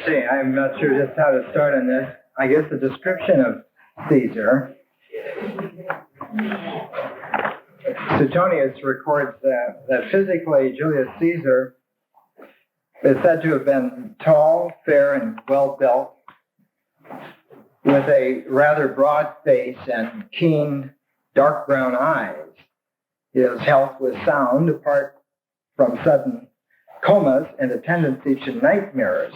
see, I'm not sure just how to start on this. I guess the description of Caesar. Suetonius records that physically Julius Caesar is said to have been tall, fair, and well-built, with a rather broad face and keen, dark brown eyes. His health was sound, apart from sudden comas and a tendency to nightmares,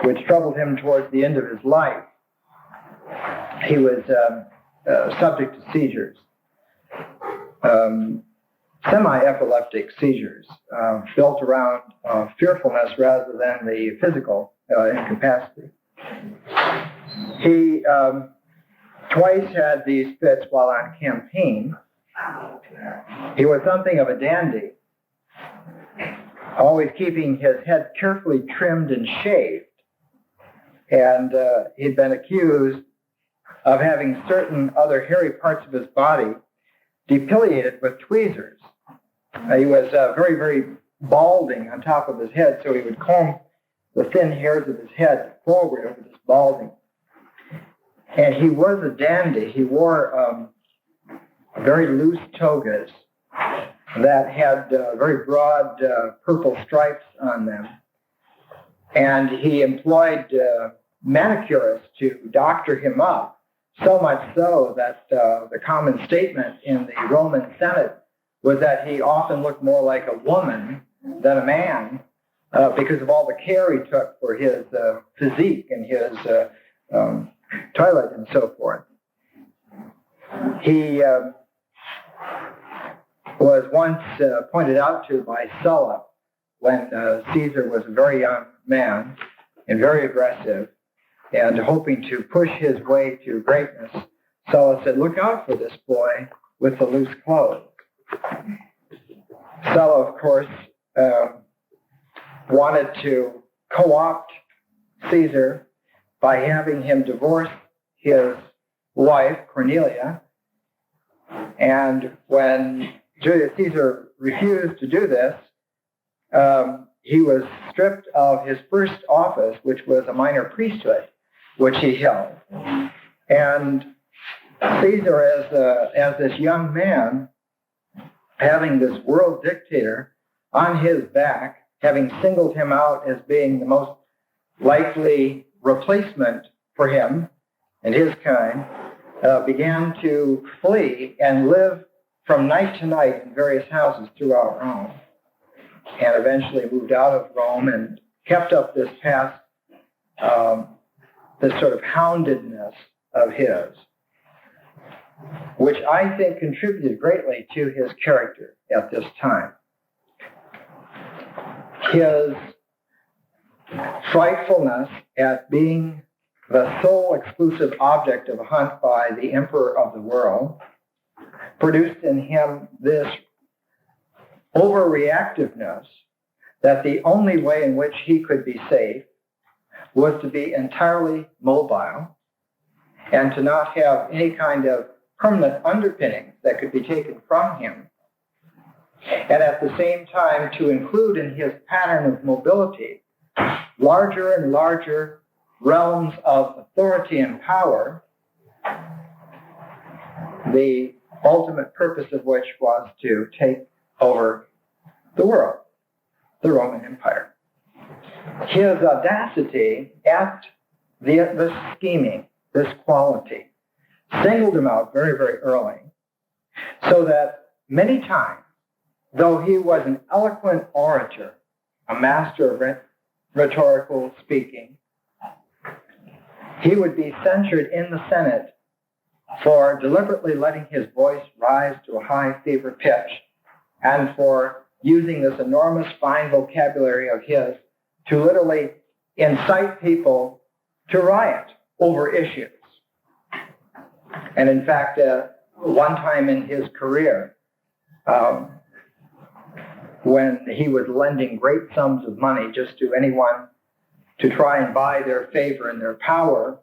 which troubled him towards the end of his life. He was subject to seizures, semi-epileptic seizures, built around fearfulness rather than the physical incapacity. He twice had these fits while on campaign. He was something of a dandy, always keeping his head carefully trimmed and shaved. And he'd been accused of having certain other hairy parts of his body depilated with tweezers. He was very, very balding on top of his head, so he would comb the thin hairs of his head forward over this balding. And he was a dandy. He wore very loose togas that had very broad purple stripes on them. And he employed manicurists to doctor him up, so much so that the common statement in the Roman Senate was that he often looked more like a woman than a man because of all the care he took for his physique and his toilet and so forth. He was once pointed out to by Sulla when Caesar was a very young man and very aggressive and hoping to push his way to greatness. Sulla said, "Look out for this boy with the loose clothes." Sulla, of course, wanted to co-opt Caesar by having him divorce his wife, Cornelia. And when Julius Caesar refused to do this, he was stripped of his first office, which was a minor priesthood, which he held. And Caesar, as this young man, having this world dictator on his back, having singled him out as being the most likely replacement for him and his kind, began to flee and live from night to night in various houses throughout Rome, and eventually moved out of Rome and kept up this past, this sort of houndedness of his, which I think contributed greatly to his character at this time. His frightfulness at being the sole exclusive object of a hunt by the emperor of the world produced in him this overreactiveness that the only way in which he could be safe was to be entirely mobile and to not have any kind of permanent underpinning that could be taken from him. And at the same time, to include in his pattern of mobility larger and larger realms of authority and power, the ultimate purpose of which was to take over the world, the Roman Empire. His audacity at this scheming, this quality, singled him out very, very early, so that many times, though he was an eloquent orator, a master of rhetorical speaking, he would be censured in the Senate for deliberately letting his voice rise to a high fever pitch and for using this enormous fine vocabulary of his to literally incite people to riot over issues. And in fact, one time in his career, when he was lending great sums of money just to anyone to try and buy their favor and their power,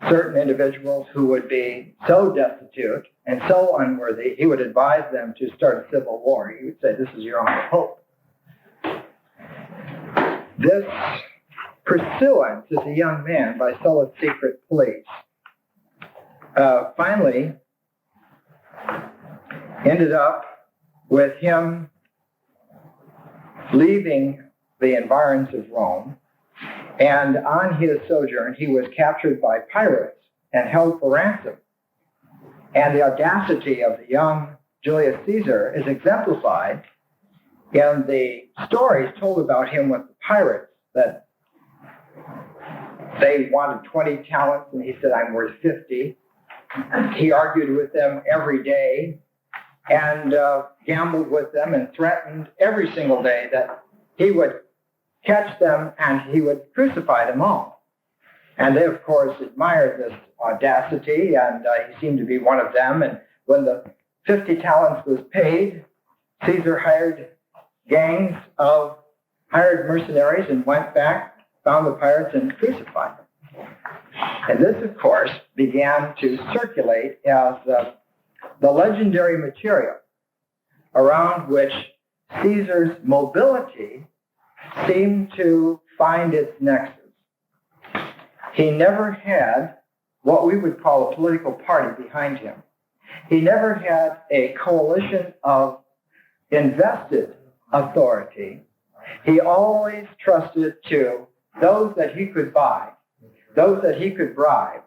certain individuals who would be so destitute and so unworthy, he would advise them to start a civil war. He would say, "This is your only hope." This pursuance as a young man by Sulla's secret police. Finally, ended up with him leaving the environs of Rome, and on his sojourn, he was captured by pirates and held for ransom. And the audacity of the young Julius Caesar is exemplified in the stories told about him with the pirates, that they wanted 20 talents, and he said, I'm worth 50. He argued with them every day and gambled with them and threatened every single day that he would catch them and he would crucify them all. And they, of course, admired this audacity, and he seemed to be one of them. And when the 50 talents was paid, Caesar hired gangs of hired mercenaries and went back, found the pirates, and crucified them. And this, of course, began to circulate as the legendary material around which Caesar's mobility seemed to find its nexus. He never had what we would call a political party behind him. He never had a coalition of invested authority. He always trusted to those that he could buy, those that he could bribe,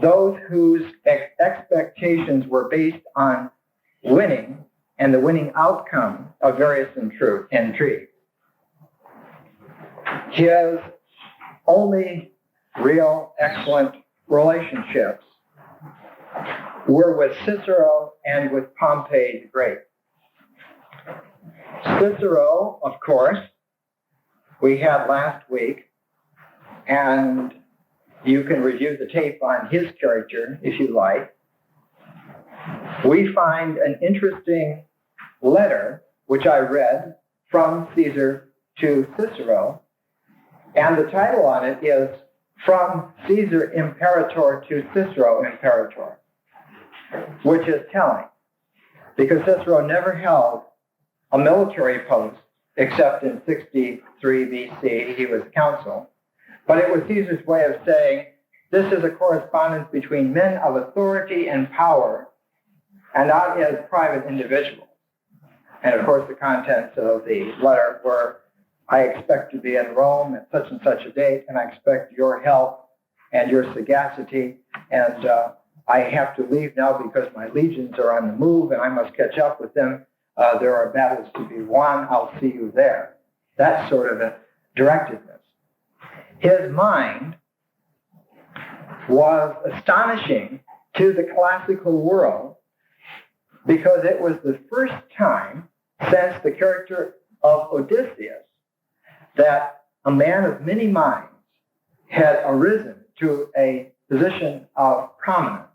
those whose expectations were based on winning and the winning outcome of various intrigues. His only real excellent relationships were with Cicero and with Pompey the Great. Cicero, of course, we had last week, and you can review the tape on his character if you like. We find an interesting letter, which I read from Caesar to Cicero, and the title on it is From Caesar Imperator to Cicero Imperator, which is telling, because Cicero never held a military post except in 63 BC. He was consul. But it was Caesar's way of saying, this is a correspondence between men of authority and power, and not as private individuals. And of course, the contents of the letter were, I expect to be in Rome at such and such a date, and I expect your help and your sagacity, and I have to leave now because my legions are on the move, and I must catch up with them. There are battles to be won. I'll see you there. That sort of a directedness. His mind was astonishing to the classical world because it was the first time since the character of Odysseus that a man of many minds had arisen to a position of prominence.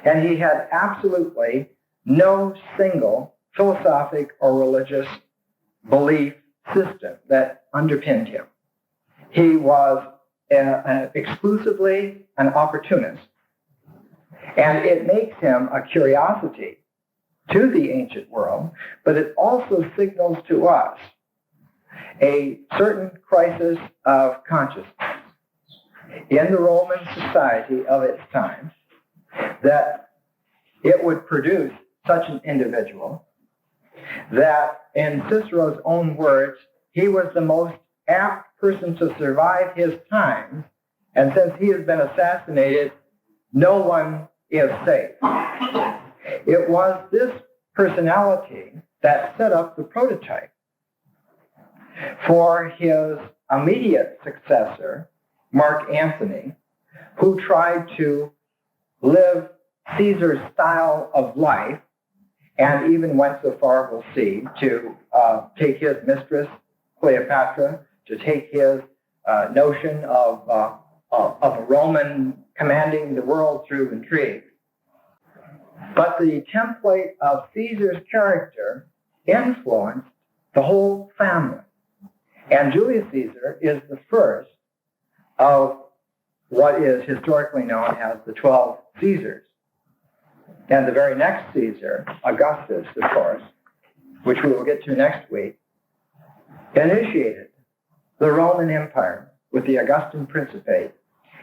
And he had absolutely no single philosophic or religious belief system that underpinned him. He was exclusively an opportunist. And it makes him a curiosity to the ancient world, but it also signals to us a certain crisis of consciousness in the Roman society of its time, that it would produce such an individual, that in Cicero's own words, he was the most apt person to survive his time, and since he has been assassinated, no one is safe. It was this personality that set up the prototype for his immediate successor, Mark Antony, who tried to live Caesar's style of life and even went so far, we'll see, to take his mistress, Cleopatra, to take his notion of a Roman commanding the world through intrigue. But the template of Caesar's character influenced the whole family. And Julius Caesar is the first of what is historically known as the 12 Caesars. And the very next Caesar, Augustus, of course, which we will get to next week, initiated the Roman Empire with the Augustan Principate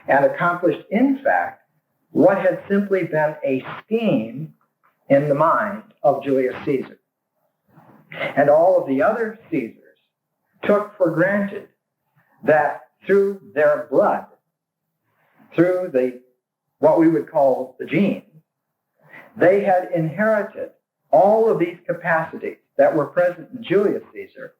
and accomplished, in fact, what had simply been a scheme in the mind of Julius Caesar. And all of the other Caesars took for granted that through their blood, through what we would call the genes, they had inherited all of these capacities that were present in Julius Caesar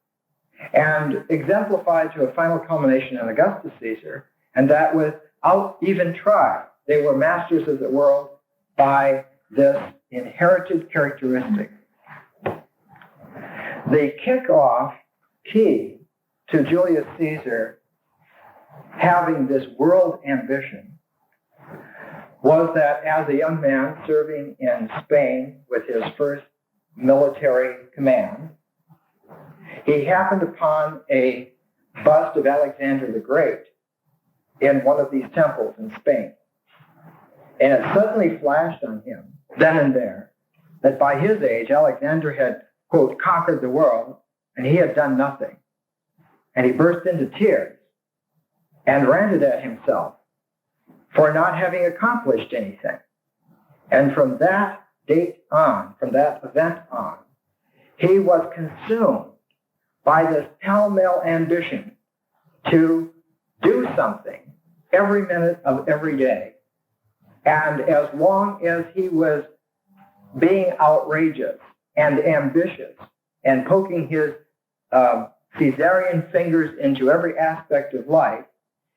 and exemplified to a final culmination in Augustus Caesar, and that without even trial, they were masters of the world by this inherited characteristic. The kickoff key to Julius Caesar having this world ambition was that as a young man serving in Spain with his first military command, he happened upon a bust of Alexander the Great in one of these temples in Spain. And it suddenly flashed on him, then and there, that by his age, Alexander had, quote, conquered the world, and he had done nothing. And he burst into tears and ranted at himself for not having accomplished anything. And from that date on, from that event on, he was consumed by this pell-mell ambition to do something every minute of every day. And as long as he was being outrageous and ambitious and poking his Caesarian fingers into every aspect of life,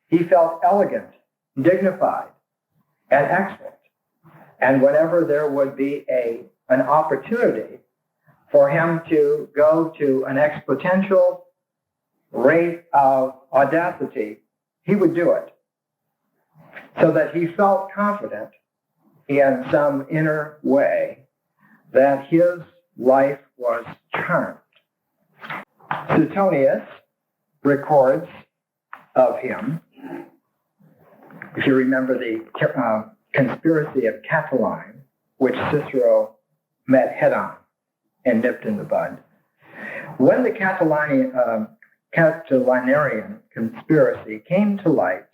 he felt elegant, dignified, and excellent. And whenever there would be an opportunity for him to go to an exponential rate of audacity, he would do it. So that he felt confident in some inner way that his life was charmed. Suetonius records of him, if you remember the conspiracy of Catiline, which Cicero met head-on and nipped in the bud. When the Catilinarian conspiracy came to light,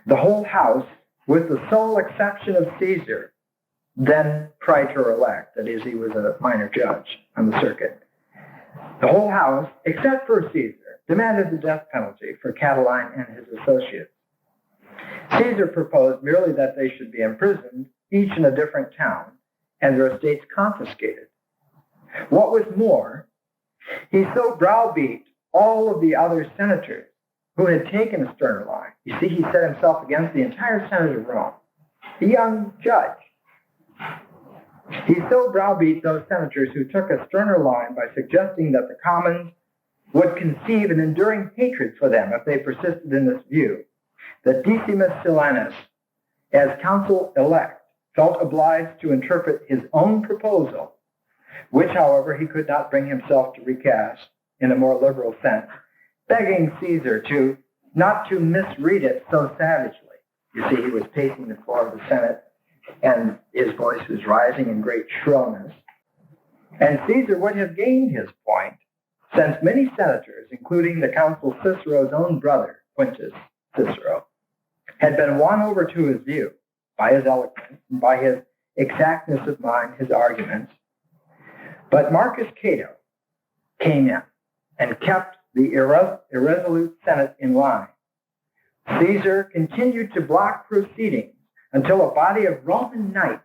the whole house, with the sole exception of Caesar, then praetor-elect, that is, he was a minor judge on the circuit, the whole house, except for Caesar, demanded the death penalty for Catiline and his associates. Caesar proposed merely that they should be imprisoned, each in a different town, and their estates confiscated. What was more, he so browbeat all of the other senators who had taken a sterner line. You see, he set himself against the entire Senate of Rome, a young judge. He so browbeat those senators who took a sterner line by suggesting that the commons would conceive an enduring hatred for them if they persisted in this view, that Decimus Silanus, as consul-elect, felt obliged to interpret his own proposal, which, however, he could not bring himself to recast in a more liberal sense, begging Caesar not to misread it so savagely. You see, he was pacing the floor of the Senate, and his voice was rising in great shrillness. And Caesar would have gained his point, since many senators, including the consul Cicero's own brother, Quintus Cicero, had been won over to his view by his eloquence and by his exactness of mind, his arguments. But Marcus Cato came in and kept the irresolute Senate in line. Caesar continued to block proceedings until a body of Roman knights,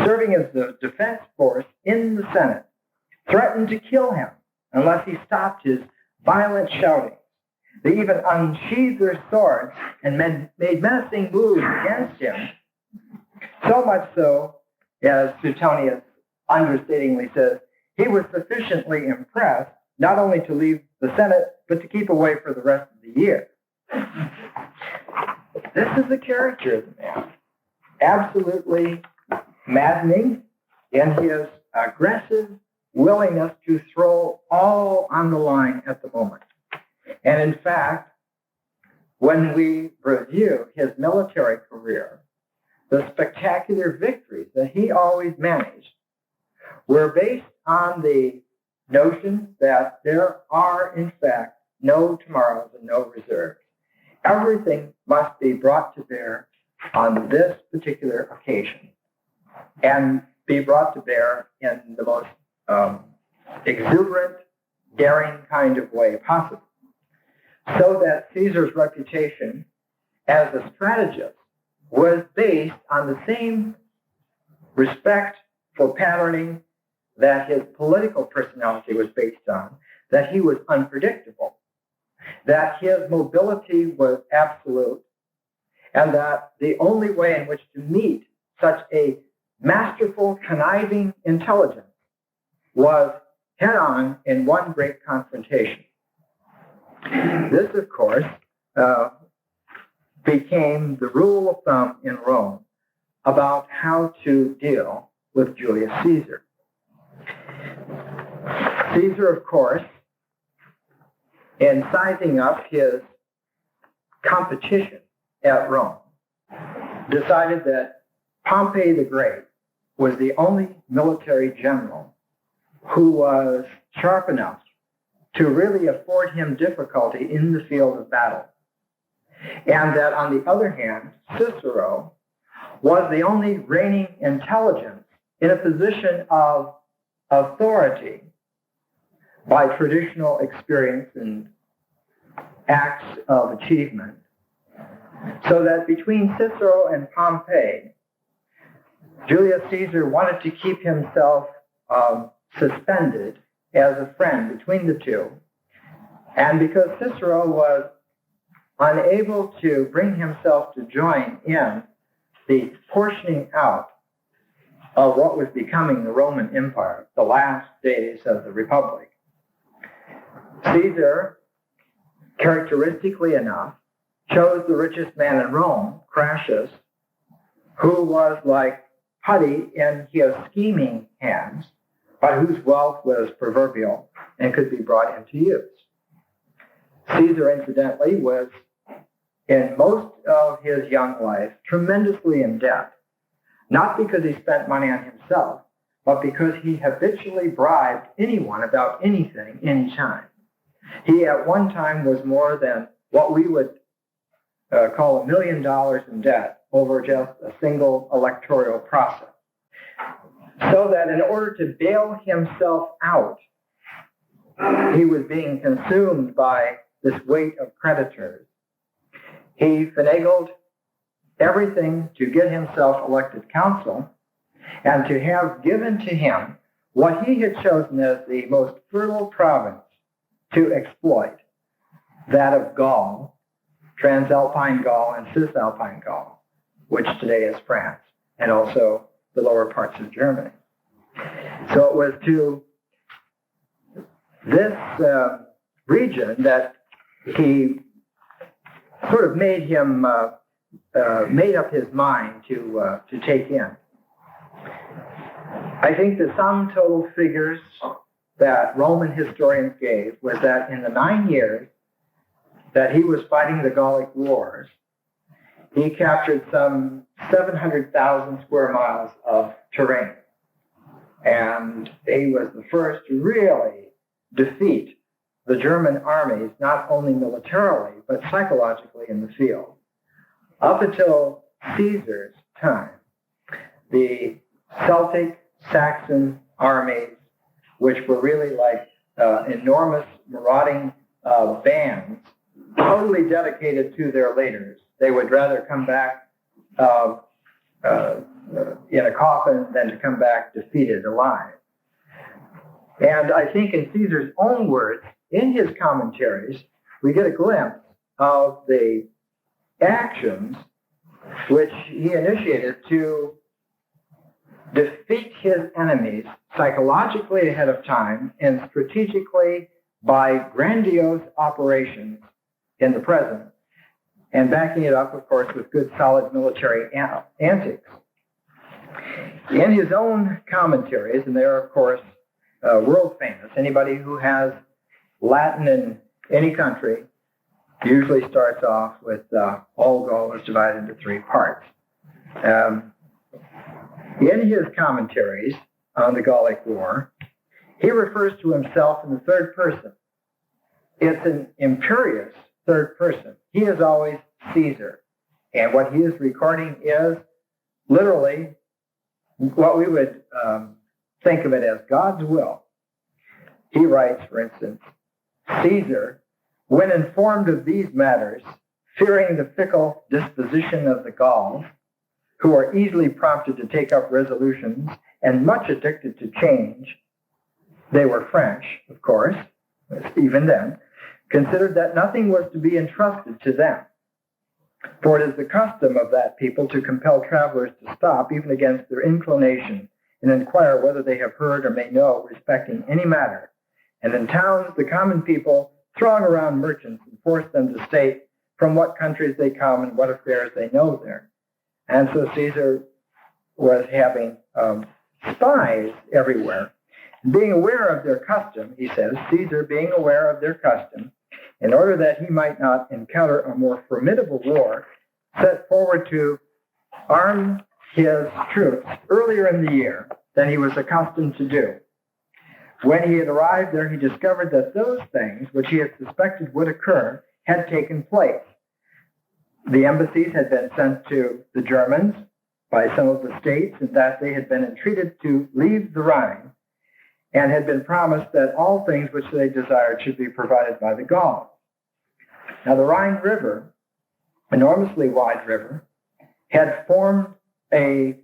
serving as the defense force in the Senate, threatened to kill him unless he stopped his violent shouting. They even unsheathed their swords and made menacing moves against him, so much so, as Suetonius understatingly says, he was sufficiently impressed not only to leave the Senate, but to keep away for the rest of the year. This is the character of the man. Absolutely maddening in his aggressive willingness to throw all on the line at the moment. And in fact, when we review his military career, the spectacular victories that he always managed were based on the notion that there are, in fact, no tomorrows and no reserves. Everything must be brought to bear on this particular occasion and be brought to bear in the most exuberant, daring kind of way possible. So that Caesar's reputation as a strategist was based on the same respect for patterning that his political personality was based on, that he was unpredictable, that his mobility was absolute, and that the only way in which to meet such a masterful, conniving intelligence was head-on in one great confrontation. This, of course, became the rule of thumb in Rome about how to deal with Julius Caesar. Caesar, of course, in sizing up his competition at Rome, decided that Pompey the Great was the only military general who was sharp enough to really afford him difficulty in the field of battle. And that, on the other hand, Cicero was the only reigning intelligence in a position of authority by traditional experience and acts of achievement. So that between Cicero and Pompey, Julius Caesar wanted to keep himself suspended as a friend between the two. And because Cicero was unable to bring himself to join in the portioning out of what was becoming the Roman Empire, the last days of the Republic, Caesar, characteristically enough, chose the richest man in Rome, Crassus, who was like putty in his scheming hands, but whose wealth was proverbial and could be brought into use. Caesar, incidentally, was, in most of his young life, tremendously in debt, not because he spent money on himself, but because he habitually bribed anyone about anything, anytime. He, at one time, was more than what we would call $1 million in debt over just a single electoral process. So that in order to bail himself out, he was being consumed by this weight of creditors. He finagled everything to get himself elected consul and to have given to him what he had chosen as the most fertile province to exploit, that of Gaul, Transalpine Gaul and Cisalpine Gaul, which today is France, and also the lower parts of Germany. So it was to this region that he sort of made up his mind to take in. I think the sum total figures that Roman historians gave was that in the 9 years that he was fighting the Gallic Wars, he captured some 700,000 square miles of terrain. And he was the first to really defeat the German armies, not only militarily, but psychologically in the field. Up until Caesar's time, the Celtic, Saxon armies, which were really like enormous marauding bands, totally dedicated to their leaders. They would rather come back in a coffin than to come back defeated alive. And I think in Caesar's own words, in his commentaries, we get a glimpse of the actions which he initiated to defeat his enemies psychologically ahead of time and strategically by grandiose operations in the present, and backing it up, of course, with good, solid military antics. In his own commentaries, and they're, of course, world famous, anybody who has Latin in any country usually starts off with all Gaul is divided into 3 parts. In his commentaries on the Gallic War, he refers to himself in the third person. it's an imperious third person. He is always Caesar. And what he is recording is literally what we would think of it as God's will. He writes, for instance, Caesar, when informed of these matters, fearing the fickle disposition of the Gauls, who are easily prompted to take up resolutions and much addicted to change, they were French, of course, even then, considered that nothing was to be entrusted to them. For it is the custom of that people to compel travelers to stop, even against their inclination, and inquire whether they have heard or may know respecting any matter. And in towns, the common people throng around merchants and force them to state from what countries they come and what affairs they know there. And so Caesar was having spies everywhere. Being aware of their custom, he says, Caesar being aware of their custom, in order that he might not encounter a more formidable war, set forward to arm his troops earlier in the year than he was accustomed to do. When he had arrived there, he discovered that those things which he had suspected would occur had taken place. The embassies had been sent to the Germans by some of the states, and that they had been entreated to leave the Rhine, and had been promised that all things which they desired should be provided by the Gauls. Now, the Rhine River, enormously wide river, had formed a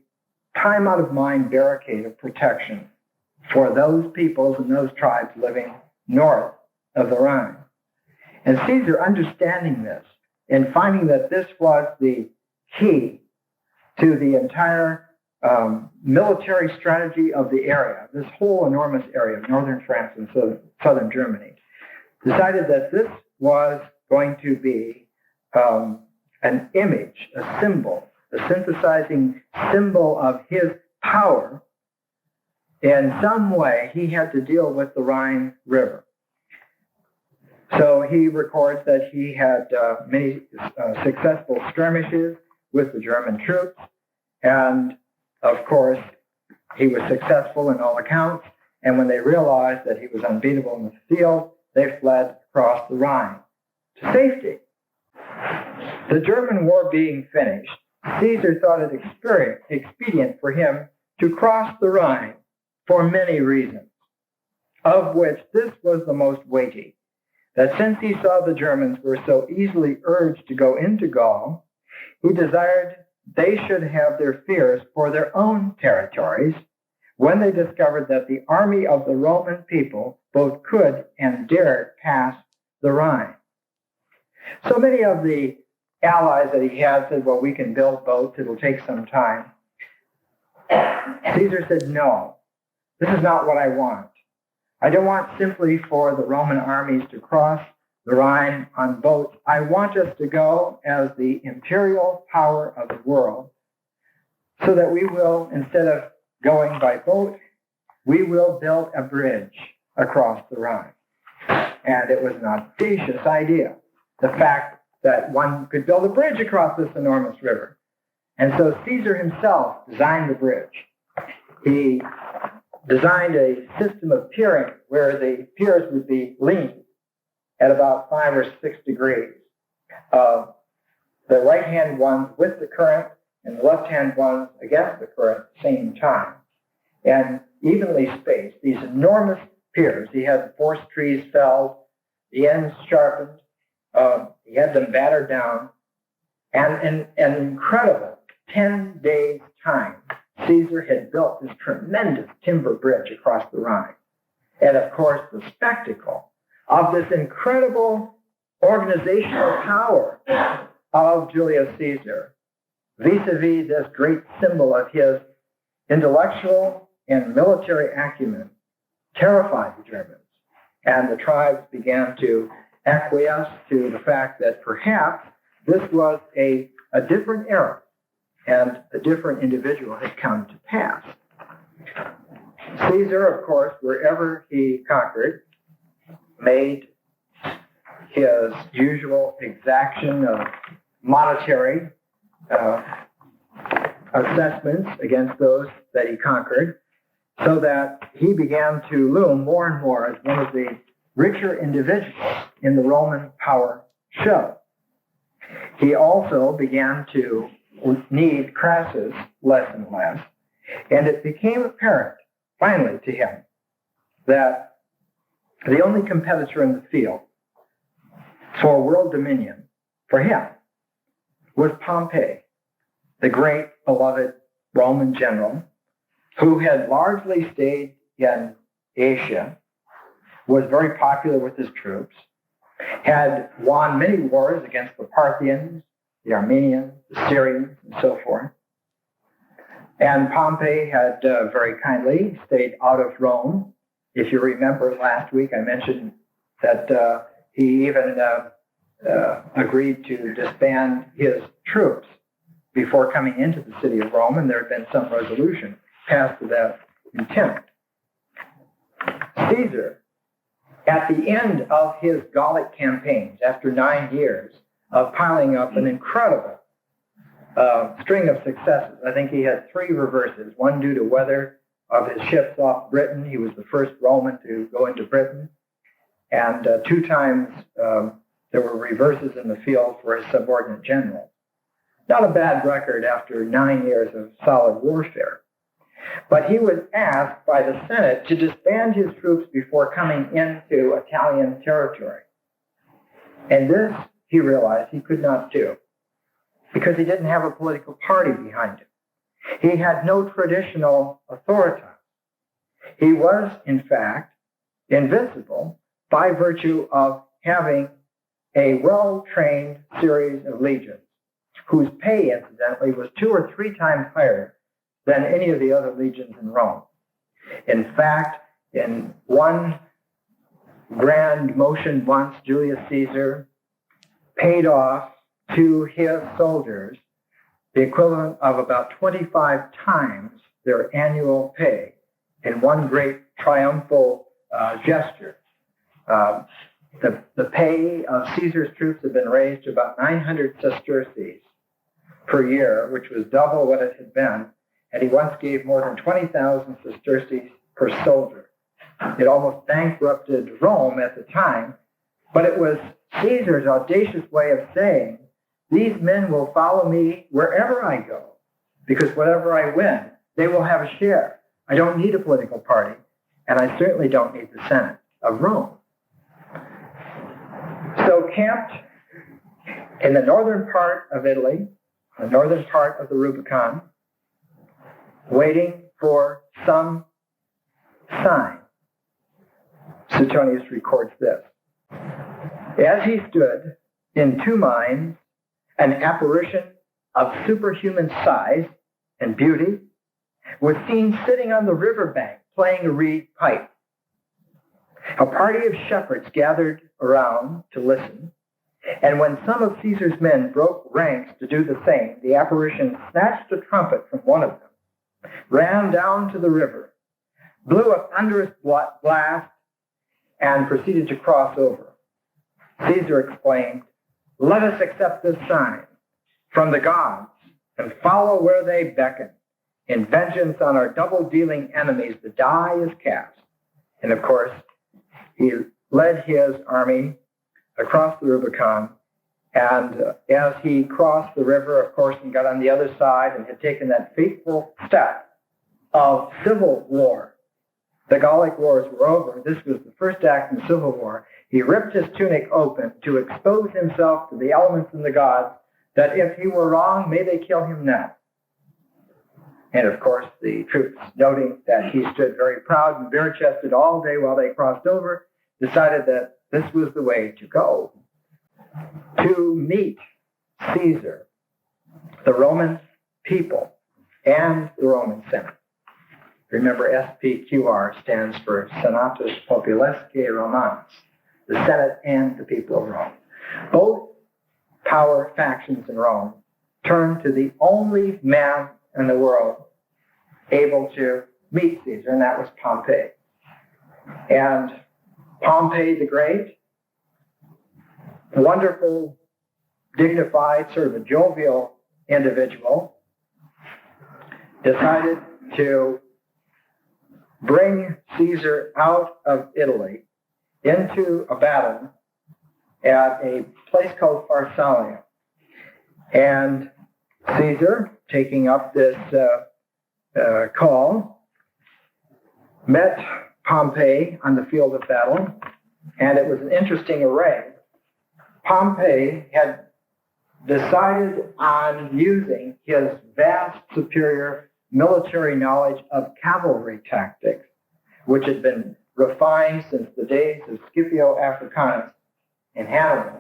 time-out-of-mind barricade of protection for those peoples and those tribes living north of the Rhine. And Caesar, understanding this and finding that this was the key to the entire military strategy of the area, this whole enormous area of northern France and southern Germany, decided that this was going to be an image, a symbol, a synthesizing symbol of his power. In some way, he had to deal with the Rhine River. So he records that he had many successful skirmishes with the German troops, and of course, he was successful in all accounts, and when they realized that he was unbeatable in the field, they fled across the Rhine to safety. The German war being finished, Caesar thought it expedient for him to cross the Rhine for many reasons, of which this was the most weighty, that since he saw the Germans were so easily urged to go into Gaul, he desired they should have their fears for their own territories when they discovered that the army of the Roman people both could and dared pass the Rhine. So many of the allies that he had said, well, we can build boats, it'll take some time. Caesar said, no, this is not what I want. I don't want simply for the Roman armies to cross the Rhine on boats. I want us to go as the imperial power of the world, so that we will, instead of going by boat, we will build a bridge across the Rhine. And it was an audacious idea, the fact that one could build a bridge across this enormous river. And so Caesar himself designed the bridge. He designed a system of piering where the piers would be leaned at about 5 or 6 degrees. The right-hand ones with the current and the left-hand ones against the current at the same time. And evenly spaced, these enormous piers. He had the forest trees felled, the ends sharpened, he had them battered down, and in an incredible 10 days' time, Caesar had built this tremendous timber bridge across the Rhine. And of course, the spectacle of this incredible organizational power of Julius Caesar, vis-a-vis this great symbol of his intellectual and military acumen, terrified the Germans. And the tribes began to acquiesce to the fact that perhaps this was a different era and a different individual had come to pass. Caesar, of course, wherever he conquered, made his usual exaction of monetary assessments against those that he conquered, so that he began to loom more and more as one of the richer individuals in the Roman power show. He also began to need Crassus less and less, and it became apparent, finally, to him that the only competitor in the field for world dominion for him was Pompey, the great beloved Roman general who had largely stayed in Asia, was very popular with his troops, had won many wars against the Parthians, the Armenians, the Syrians, and so forth. And Pompey had very kindly stayed out of Rome. If you remember last week, I mentioned that he even agreed to disband his troops before coming into the city of Rome, and there had been some resolution passed to that intent. Caesar, at the end of his Gallic campaigns, after 9 years of piling up an incredible string of successes, I think he had 3 reverses, one due to weather of his ships off Britain. He was the first Roman to go into Britain. And 2 times there were reverses in the field for his subordinate generals. Not a bad record after 9 years of solid warfare. But he was asked by the Senate to disband his troops before coming into Italian territory. And this, he realized, he could not do because he didn't have a political party behind him. He had no traditional authority. He was, in fact, invincible by virtue of having a well-trained series of legions, whose pay, incidentally, was 2 or 3 times higher than any of the other legions in Rome. In fact, in one grand motion once, Julius Caesar paid off to his soldiers the equivalent of about 25 times their annual pay in one great triumphal gesture. The pay of Caesar's troops had been raised to about 900 sesterces per year, which was double what it had been, and he once gave more than 20,000 sesterces per soldier. It almost bankrupted Rome at the time, but it was Caesar's audacious way of saying, these men will follow me wherever I go, because whatever I win, they will have a share. I don't need a political party, and I certainly don't need the Senate of Rome. So camped in the northern part of Italy, the northern part of the Rubicon, waiting for some sign, Suetonius records this. As he stood in 2 minds, an apparition of superhuman size and beauty was seen sitting on the riverbank playing a reed pipe. A party of shepherds gathered around to listen, and when some of Caesar's men broke ranks to do the same, the apparition snatched a trumpet from one of them, ran down to the river, blew a thunderous blast, and proceeded to cross over. Caesar exclaimed, "Let us accept this sign from the gods and follow where they beckon. In vengeance on our double-dealing enemies, the die is cast." And of course, he led his army across the Rubicon, and as he crossed the river, of course, and got on the other side and had taken that fateful step of civil war, the Gallic wars were over. This was the first act in the civil war. He ripped his tunic open to expose himself to the elements and the gods, that if he were wrong, may they kill him now. And of course, the troops, noting that he stood very proud and bare-chested all day while they crossed over, decided that this was the way to go. To meet Caesar, the Roman people, and the Roman Senate. Remember, SPQR stands for Senatus Populesque Romanus, the Senate and the people of Rome. Both power factions in Rome turned to the only man in the world able to meet Caesar, and that was Pompey. And Pompey the Great, wonderful, dignified, sort of a jovial individual, decided to bring Caesar out of Italy into a battle at a place called Pharsalia. And Caesar, taking up this call, met Pompey on the field of battle, and it was an interesting array. Pompey had decided on using his vast, superior military knowledge of cavalry tactics, which had been refined since the days of Scipio Africanus and Hannibal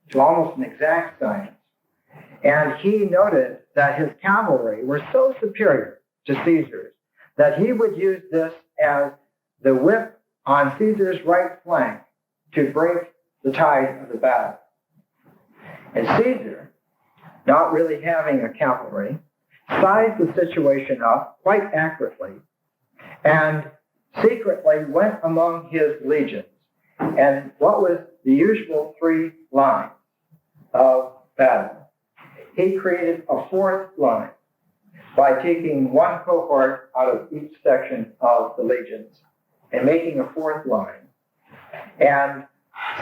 to almost an exact science. And he noted that his cavalry were so superior to Caesar's that he would use this as the whip on Caesar's right flank to break the tide of the battle. And Caesar, not really having a cavalry, sized the situation up quite accurately and secretly went among his legions. And what was the usual 3 lines of battle? He created a 4th line by taking 1 cohort out of each section of the legions and making a 4th line and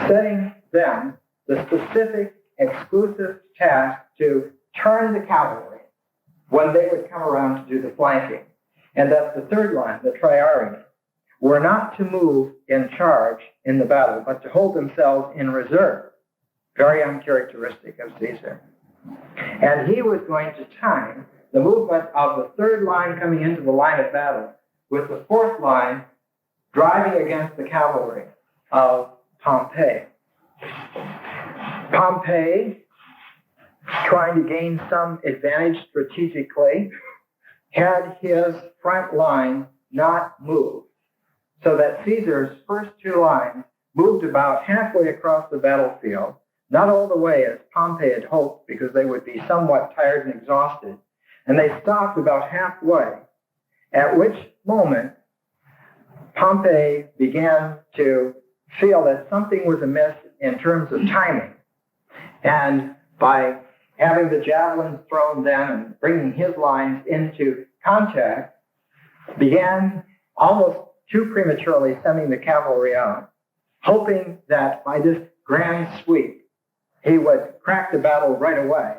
setting them the specific exclusive task to turn the cavalry when they would come around to do the flanking. And that the 3rd line, the triarii, were not to move in charge in the battle, but to hold themselves in reserve. Very uncharacteristic of Caesar. And he was going to time the movement of the 3rd line coming into the line of battle with the 4th line driving against the cavalry of Pompey. Pompey, trying to gain some advantage strategically, had his front line not moved, so that Caesar's first 2 lines moved about halfway across the battlefield, not all the way as Pompey had hoped, because they would be somewhat tired and exhausted, and they stopped about halfway, at which moment Pompey began to feel that something was amiss in terms of timing. And by having the javelins thrown then and bringing his lines into contact, began almost too prematurely sending the cavalry out, hoping that by this grand sweep, he would crack the battle right away.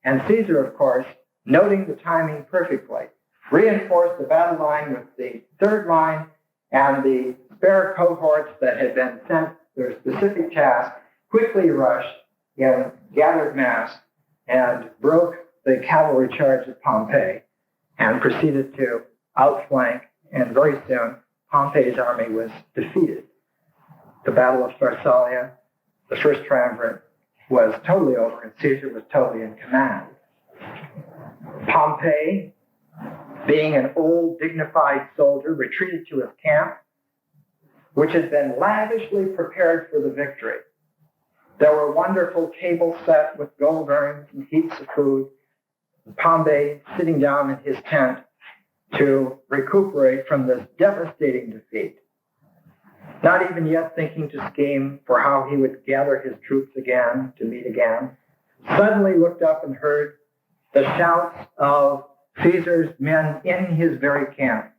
And Caesar, of course, noting the timing perfectly, reinforced the battle line with the 3rd line, and the spare cohorts that had been sent their specific task quickly rushed in gathered mass and broke the cavalry charge of Pompey and proceeded to outflank, and very soon Pompey's army was defeated. The Battle of Pharsalia, the first triumvirate, was totally over, and Caesar was totally in command. Pompey, being an old, dignified soldier, retreated to his camp, which had been lavishly prepared for the victory. There were wonderful tables set with gold urns and heaps of food. Pompey sitting down in his tent to recuperate from this devastating defeat, not even yet thinking to scheme for how he would gather his troops again to meet again, suddenly looked up and heard the shouts of Caesar's men in his very camp.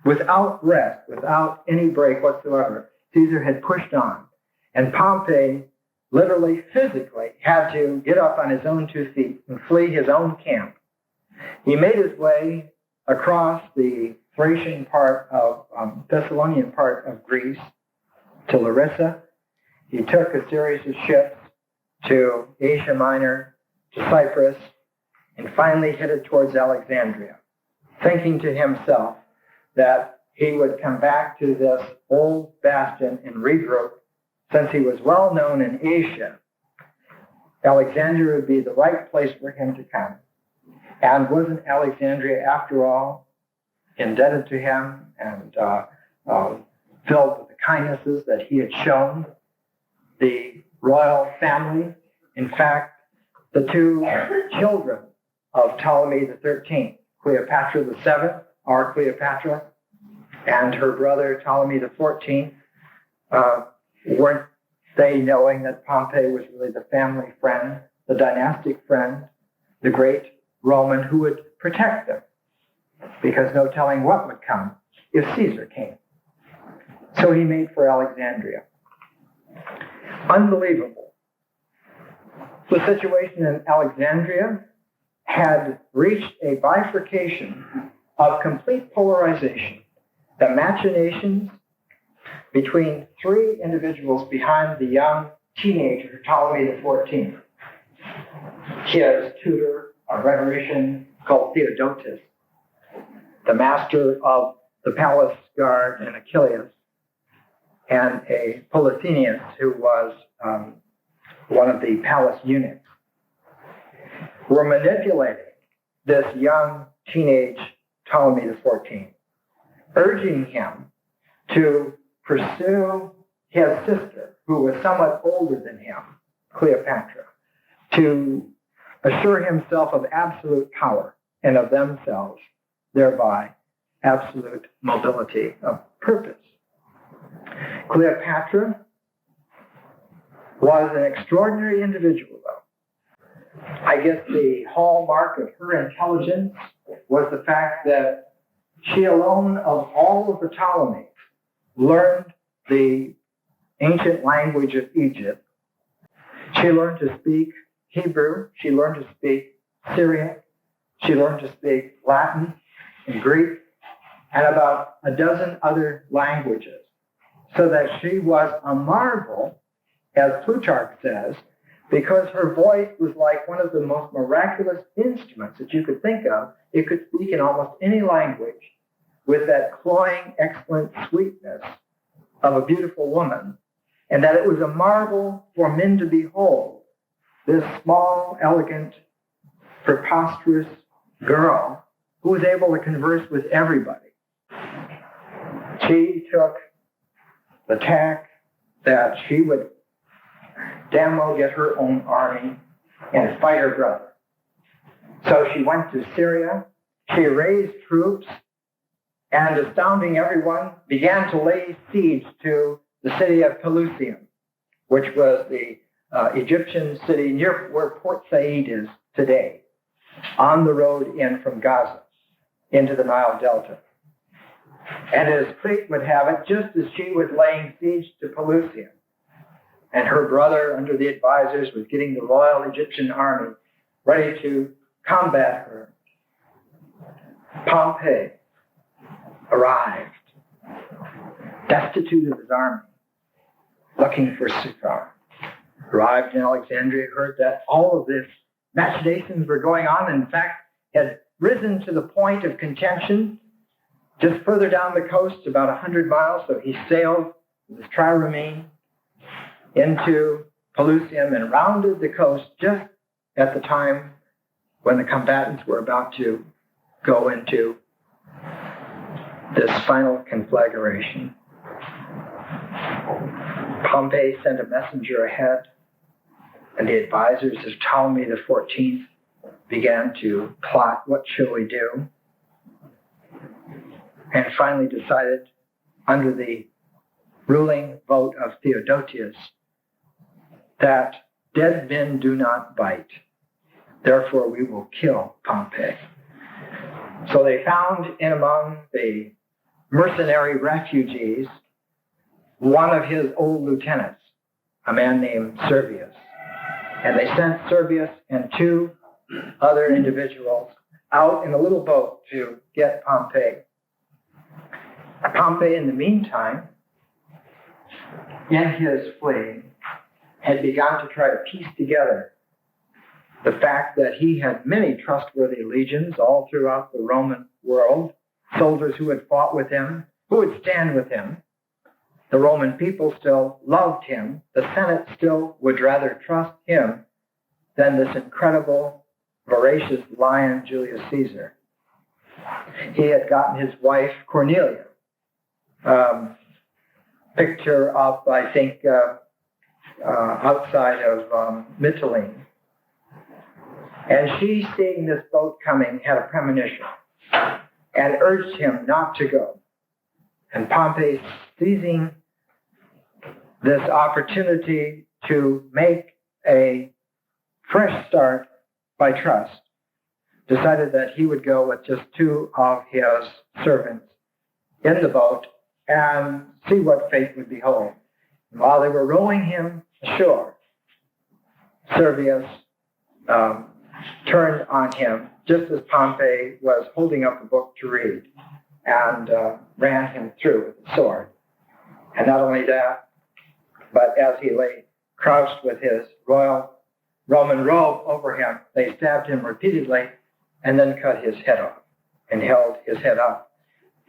Without rest, without any break whatsoever, Caesar had pushed on. And Pompey, literally, physically, had to get up on his own 2 feet and flee his own camp. He made his way across the Thracian part of, Thessalonian part of Greece to Larissa. He took a series of ships to Asia Minor, to Cyprus, and finally headed towards Alexandria, thinking to himself that he would come back to this old bastion and regroup. Since he was well known in Asia, Alexandria would be the right place for him to come. And wasn't Alexandria, after all, indebted to him and filled with the kindnesses that he had shown the royal family? In fact, the 2 children of Ptolemy XIII, Cleopatra VII, our Cleopatra, and her brother Ptolemy XIV, weren't they knowing that Pompey was really the family friend, the dynastic friend, the great Roman who would protect them? Because no telling what would come if Caesar came. So he made for Alexandria. Unbelievable The situation in Alexandria had reached a bifurcation of complete polarization. The machinations between three individuals behind the young teenager, Ptolemy XIV, his tutor, a rhetorician called Theodotus, the master of the palace guard in Achilles, and a Polythenius who was one of the palace eunuchs, were manipulating this young teenage Ptolemy XIV, urging him to pursue his sister, who was somewhat older than him, Cleopatra, to assure himself of absolute power and of themselves, thereby absolute mobility of purpose. Cleopatra was an extraordinary individual, though. I guess the hallmark of her intelligence was the fact that she alone of all of the Ptolemies learned the ancient language of Egypt. She learned to speak Hebrew. She learned to speak Syriac. She learned to speak Latin and Greek and about a dozen other languages, so that she was a marvel, as Plutarch says, because her voice was like one of the most miraculous instruments that you could think of. It could speak in almost any language with that cloying, excellent sweetness of a beautiful woman, and that it was a marvel for men to behold this small, elegant, preposterous girl who was able to converse with everybody. She took the tack that she would damn well get her own army and fight her brother. So she went to Syria, she raised troops, and astounding everyone, began to lay siege to the city of Pelusium, which was the Egyptian city near where Port Said is today, on the road in from Gaza into the Nile Delta. And as fate would have it, just as she was laying siege to Pelusium, and her brother, under the advisors, was getting the royal Egyptian army ready to combat her, Pompey arrived, destitute of his army, looking for succor. Arrived in Alexandria, heard that all of this machinations were going on, and in fact had risen to the point of contention just further down the coast, about 100 miles. So he sailed with his trireme into Pelusium and rounded the coast just at the time when the combatants were about to go into this final conflagration. Pompey sent a messenger ahead, and the advisors of Ptolemy XIV began to plot, what shall we do? And finally decided, under the ruling vote of Theodotus, that dead men do not bite. Therefore, we will kill Pompey. So they found in among the mercenary refugees one of his old lieutenants, a man named Servius. And they sent Servius and two other individuals out in a little boat to get Pompey. Pompey, in the meantime, in his fleeing, had begun to try to piece together the fact that he had many trustworthy legions all throughout the Roman world, soldiers who had fought with him, who would stand with him. The Roman people still loved him. The Senate still would rather trust him than this incredible, voracious lion, Julius Caesar. He had gotten his wife, Cornelia, picked her up, I think, outside of Mytilene. And she, seeing this boat coming, had a premonition and urged him not to go. And Pompey, seizing this opportunity to make a fresh start by trust, decided that he would go with just two of his servants in the boat and see what fate would behold. And while they were rowing him ashore, Servius turned on him just as Pompey was holding up the book to read and ran him through with a sword. And not only that, but as he lay crouched with his royal Roman robe over him, they stabbed him repeatedly and then cut his head off and held his head up.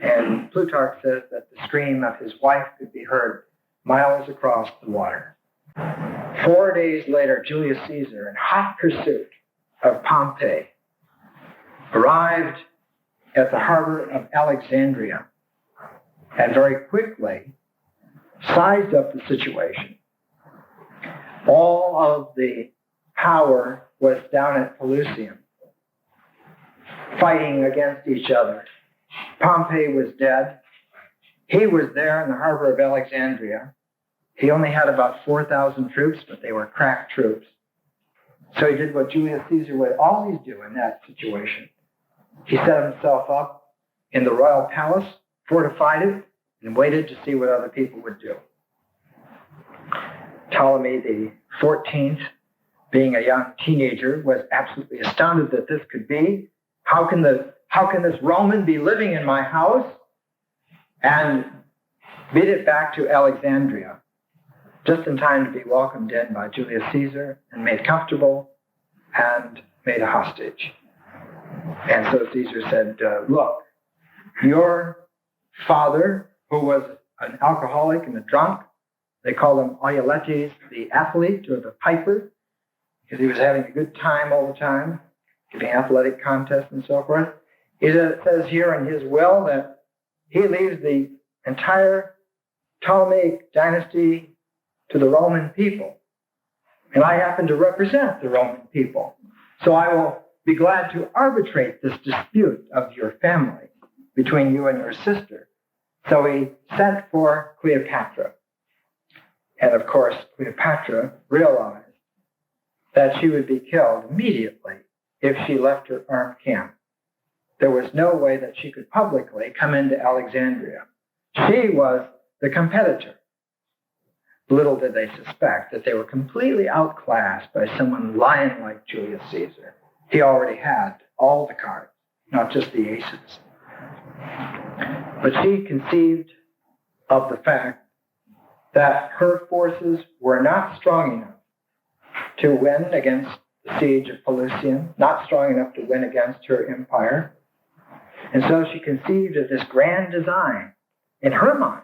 And Plutarch says that the scream of his wife could be heard miles across the water. 4 days later, Julius Caesar, in hot pursuit of Pompey, arrived at the harbor of Alexandria and very quickly sized up the situation. All of the power was down at Pelusium, fighting against each other. Pompey was dead. He was there in the harbor of Alexandria. He only had about 4,000 troops, but they were crack troops. So he did what Julius Caesar would always do in that situation. He set himself up in the royal palace, fortified it, and waited to see what other people would do. Ptolemy the 14th, being a young teenager, was absolutely astounded that this could be. How can this Roman be living in my house? And beat it back to Alexandria, just in time to be welcomed in by Julius Caesar and made comfortable and made a hostage. And so Caesar said, look, your father, who was an alcoholic and a drunk, they called him Euletes, the athlete or the piper, because he was having a good time all the time, giving athletic contests and so forth. It says here in his will that he leaves the entire Ptolemaic dynasty to the Roman people. And I happen to represent the Roman people. So I will be glad to arbitrate this dispute of your family between you and your sister. So he sent for Cleopatra. And of course, Cleopatra realized that she would be killed immediately if she left her armed camp. There was no way that she could publicly come into Alexandria. She was the competitor. Little did they suspect that they were completely outclassed by someone lying like Julius Caesar. He already had all the cards, not just the aces. But she conceived of the fact that her forces were not strong enough to win against the siege of Pelusium, not strong enough to win against her empire. And so she conceived of this grand design in her mind,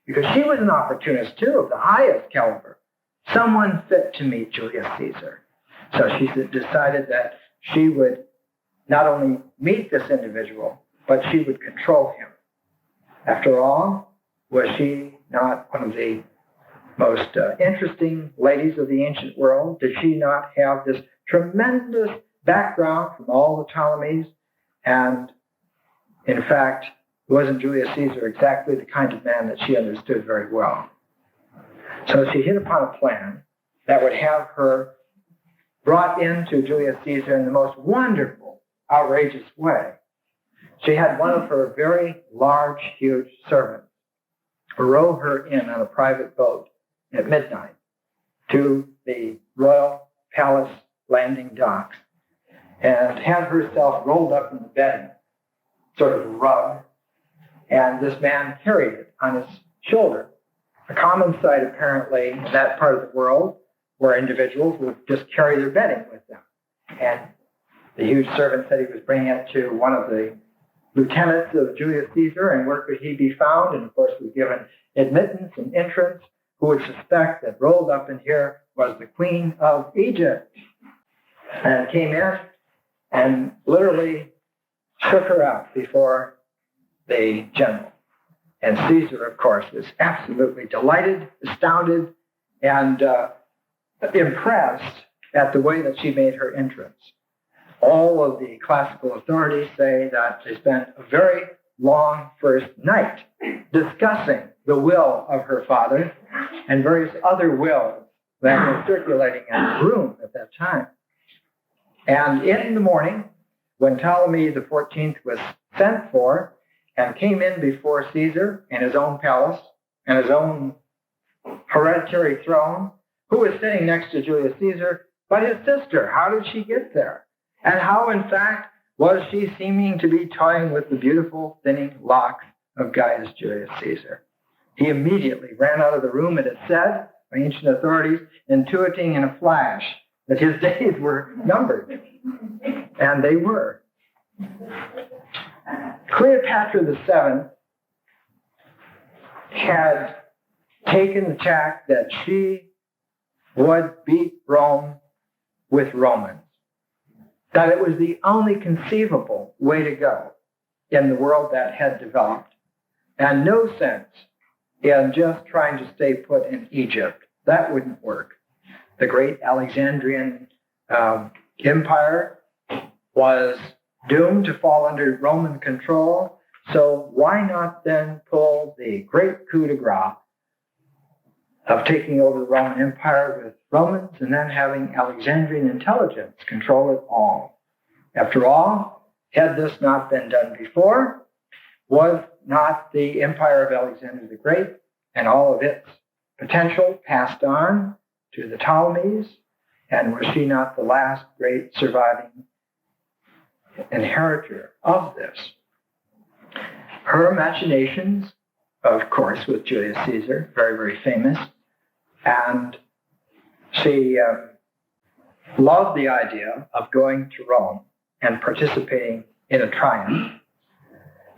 because she was an opportunist too, of the highest caliber, someone fit to meet Julius Caesar. So she decided that she would not only meet this individual, but she would control him. After all, was she not one of the most interesting ladies of the ancient world? Did she not have this tremendous background from all the Ptolemies? And in fact, wasn't Julius Caesar exactly the kind of man that she understood very well? So she hit upon a plan that would have her brought into Julius Caesar in the most wonderful, outrageous way. She had one of her very large, huge servants row her in on a private boat at midnight to the royal palace landing docks and have herself rolled up in the bedding, sort of a rug, and this man carried it on his shoulder. A common sight, apparently, in that part of the world, where individuals would just carry their bedding with them. And the huge servant said he was bringing it to one of the lieutenants of Julius Caesar, and where could he be found? And of course, was given admittance and entrance. Who would suspect that rolled up in here was the Queen of Egypt? And came in and literally shook her out before the general. And Caesar, of course, was absolutely delighted, astounded, and impressed at the way that she made her entrance. All of the classical authorities say that they spent a very long first night discussing the will of her father and various other wills that were circulating in the room at that time. And in the morning, when Ptolemy the 14th was sent for and came in before Caesar in his own palace and his own hereditary throne, who was sitting next to Julius Caesar but his sister. How did she get there? And how, in fact, was she seeming to be toying with the beautiful, thinning locks of Gaius Julius Caesar? He immediately ran out of the room, it is said by ancient authorities, intuiting in a flash that his days were numbered. And they were. Cleopatra VII had taken the tack that she would beat Rome with Romans, that it was the only conceivable way to go in the world that had developed, and no sense in just trying to stay put in Egypt. That wouldn't work. The great Alexandrian Empire was doomed to fall under Roman control, so why not then pull the great coup de grace of taking over the Roman Empire with Romans and then having Alexandrian intelligence control it all? After all, had this not been done before, was not the empire of Alexander the Great and all of its potential passed on to the Ptolemies? And was she not the last great surviving inheritor of this? Her machinations, of course, with Julius Caesar, very, very famous, and she loved the idea of going to Rome and participating in a triumph.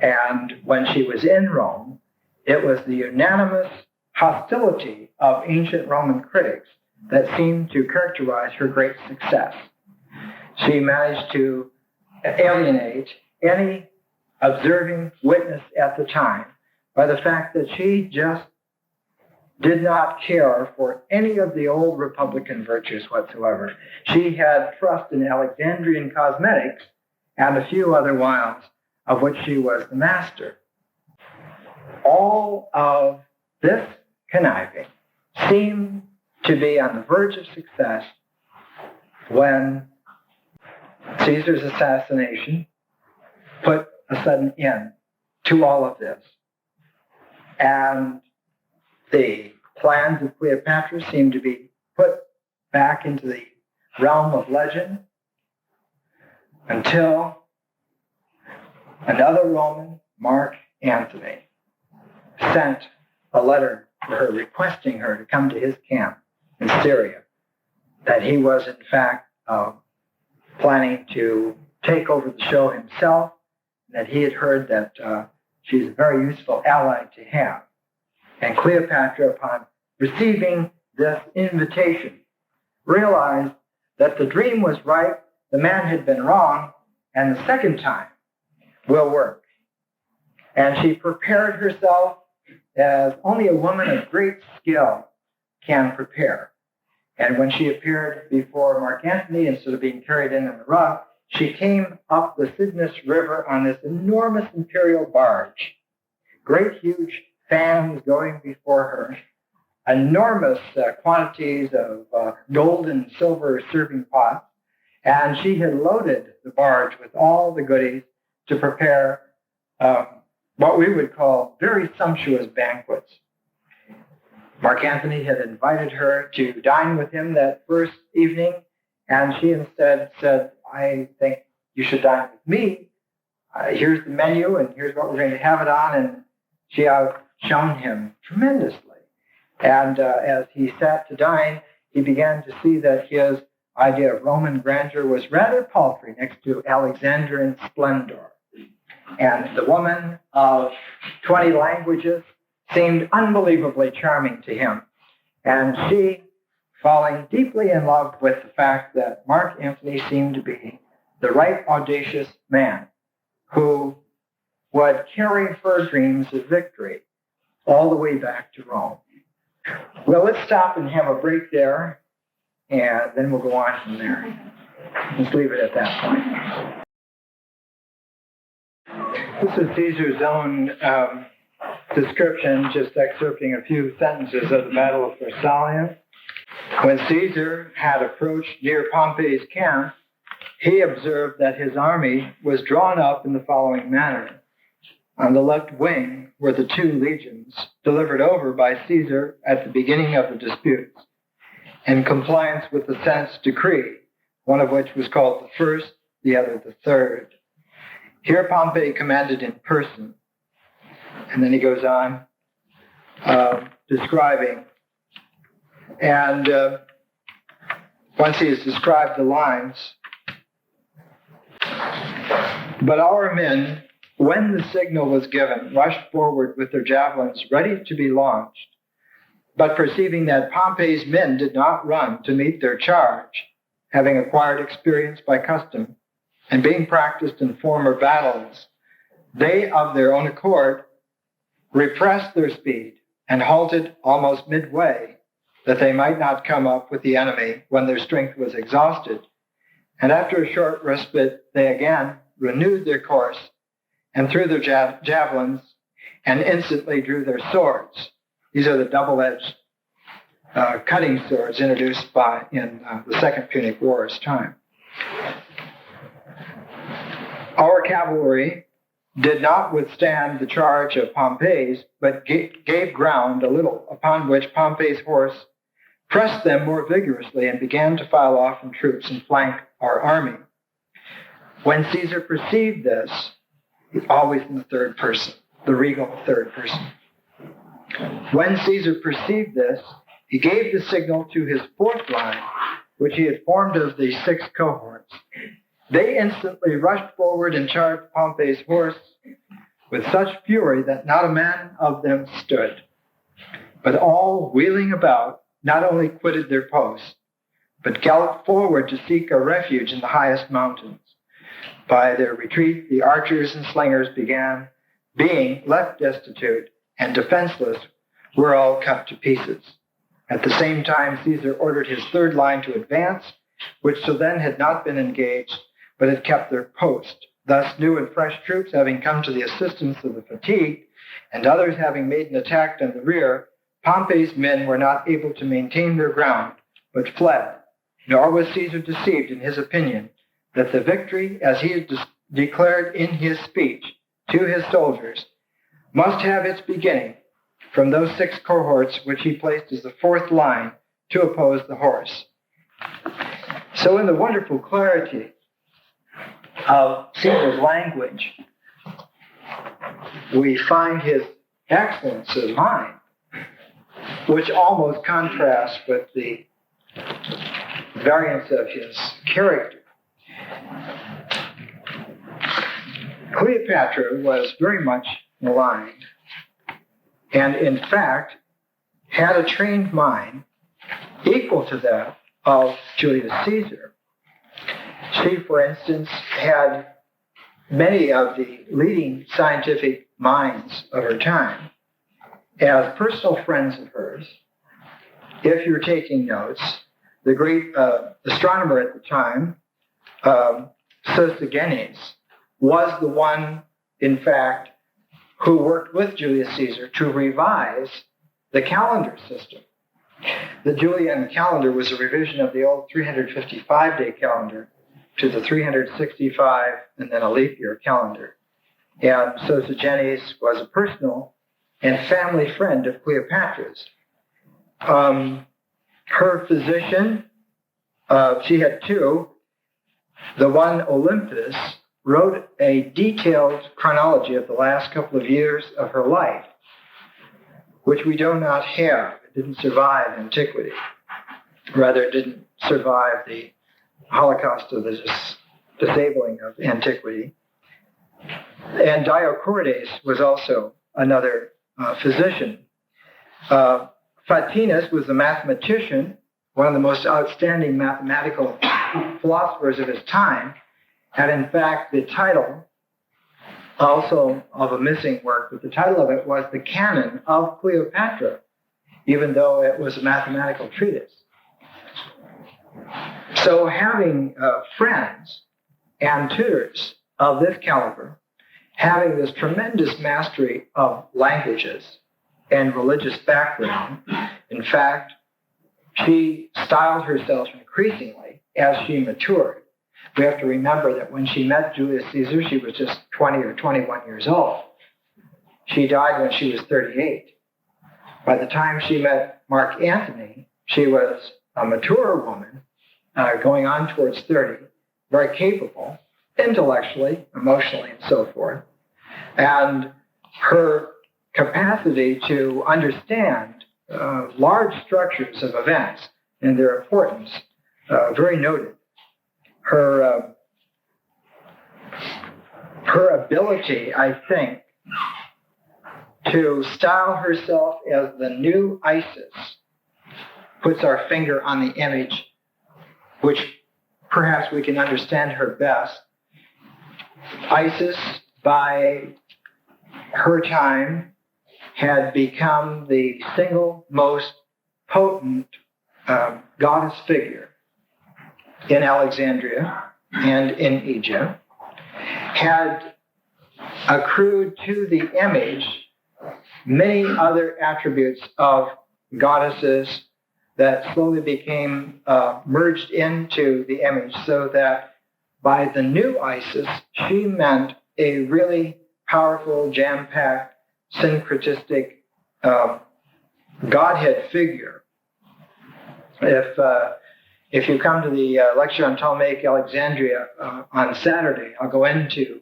And when she was in Rome, it was the unanimous hostility of ancient Roman critics that seemed to characterize her great success. She managed to alienate any observing witness at the time by the fact that she just did not care for any of the old Republican virtues whatsoever. She had trust in Alexandrian cosmetics and a few other wiles of which she was the master. All of this conniving seemed to be on the verge of success when Caesar's assassination put a sudden end to all of this. And the plans of Cleopatra seemed to be put back into the realm of legend until another Roman, Mark Antony, sent a letter to her requesting her to come to his camp in Syria, that he was in fact planning to take over the show himself, that he had heard that she's a very useful ally to have. And Cleopatra, upon receiving this invitation, realized that the dream was right, the man had been wrong, and the second time will work. And she prepared herself as only a woman of great skill can prepare. And when she appeared before Mark Antony, instead of being carried in the rug, she came up the Cydnus River on this enormous imperial barge. Great, huge fans going before her, enormous quantities of gold and silver serving pots, and she had loaded the barge with all the goodies to prepare what we would call very sumptuous banquets. Mark Antony had invited her to dine with him that first evening, and she instead said, I think you should dine with me. Here's the menu, and here's what we're going to have it on, and she outshone him tremendously. And as he sat to dine, he began to see that his idea of Roman grandeur was rather paltry next to Alexandrian splendor. And the woman of 20 languages seemed unbelievably charming to him. And she, falling deeply in love with the fact that Mark Antony seemed to be the right audacious man who would carry her dreams of victory all the way back to Rome. Well, let's stop and have a break there, and then we'll go on from there. Let's leave it at that point. This is Caesar's own description, just excerpting a few sentences of the Battle of Pharsalia. When Caesar had approached near Pompey's camp, he observed that his army was drawn up in the following manner. On the left wing were the 2 legions delivered over by Caesar at the beginning of the disputes. in compliance with the Senate's decree, one of which was called the first, the other the third. Here Pompey commanded in person. And then he goes on describing. And once he has described the lines, but our men, when the signal was given, rushed forward with their javelins ready to be launched. But perceiving that Pompey's men did not run to meet their charge, having acquired experience by custom and being practiced in former battles, they of their own accord repressed their speed and halted almost midway, that they might not come up with the enemy when their strength was exhausted. And after a short respite, they again renewed their course and threw their javelins and instantly drew their swords. These are the double-edged cutting swords introduced in the Second Punic War's time. Our cavalry did not withstand the charge of Pompey's, but gave ground a little, upon which Pompey's horse pressed them more vigorously and began to file off in troops and flank our army. When Caesar perceived this, always in the third person, the regal third person. When Caesar perceived this, he gave the signal to his fourth line, which he had formed of the 6 cohorts. They instantly rushed forward and charged Pompey's horse with such fury that not a man of them stood, but all wheeling about, not only quitted their post, but galloped forward to seek a refuge in the highest mountains. By their retreat, the archers and slingers being left destitute and defenseless, were all cut to pieces. At the same time, Caesar ordered his third line to advance, which till then had not been engaged, but had kept their post. Thus, new and fresh troops having come to the assistance of the fatigued, and others having made an attack on the rear, Pompey's men were not able to maintain their ground, but fled. Nor was Caesar deceived in his opinion that the victory, as he had declared in his speech to his soldiers, must have its beginning from those 6 cohorts which he placed as the fourth line to oppose the horse. So in the wonderful clarity of Caesar's language, we find his excellence of mind, which almost contrasts with the variance of his character. Cleopatra was very much maligned, and in fact had a trained mind equal to that of Julius Caesar. She, for instance, had many of the leading scientific minds of her time as personal friends of hers. If you're taking notes, the great astronomer at the time, Sosigenes, was the one, in fact, who worked with Julius Caesar to revise the calendar system. The Julian calendar was a revision of the old 355-day calendar to the 365 and then a leap year calendar. And Sosigenes was a personal and family friend of Cleopatra's. Her physician, she had 2. The one, Olympus, wrote a detailed chronology of the last couple of years of her life, which we do not have. It didn't survive antiquity. Rather, it didn't survive the Holocaust of the disabling of antiquity. And Dioscorides was also another physician. Phatinus was a mathematician, one of the most outstanding mathematical philosophers of his time. And in fact, the title also of a missing work, but the title of it was The Canon of Cleopatra, even though it was a mathematical treatise. So having friends and tutors of this caliber, having this tremendous mastery of languages and religious background, in fact, she styled herself increasingly as she matured. We have to remember that when she met Julius Caesar, she was just 20 or 21 years old. She died when she was 38. By the time she met Mark Antony, she was a mature woman, going on towards 30, very capable, intellectually, emotionally, and so forth. And her capacity to understand large structures of events and their importance, very noted. Her ability, I think, to style herself as the new Isis puts our finger on the image which perhaps we can understand her best. Isis, by her time, had become the single most potent goddess figure in Alexandria and in Egypt, had accrued to the image many other attributes of goddesses that slowly became merged into the image, so that by the new Isis, she meant a really powerful, jam-packed, syncretistic Godhead figure. If you come to the lecture on Ptolemaic Alexandria on Saturday, I'll go into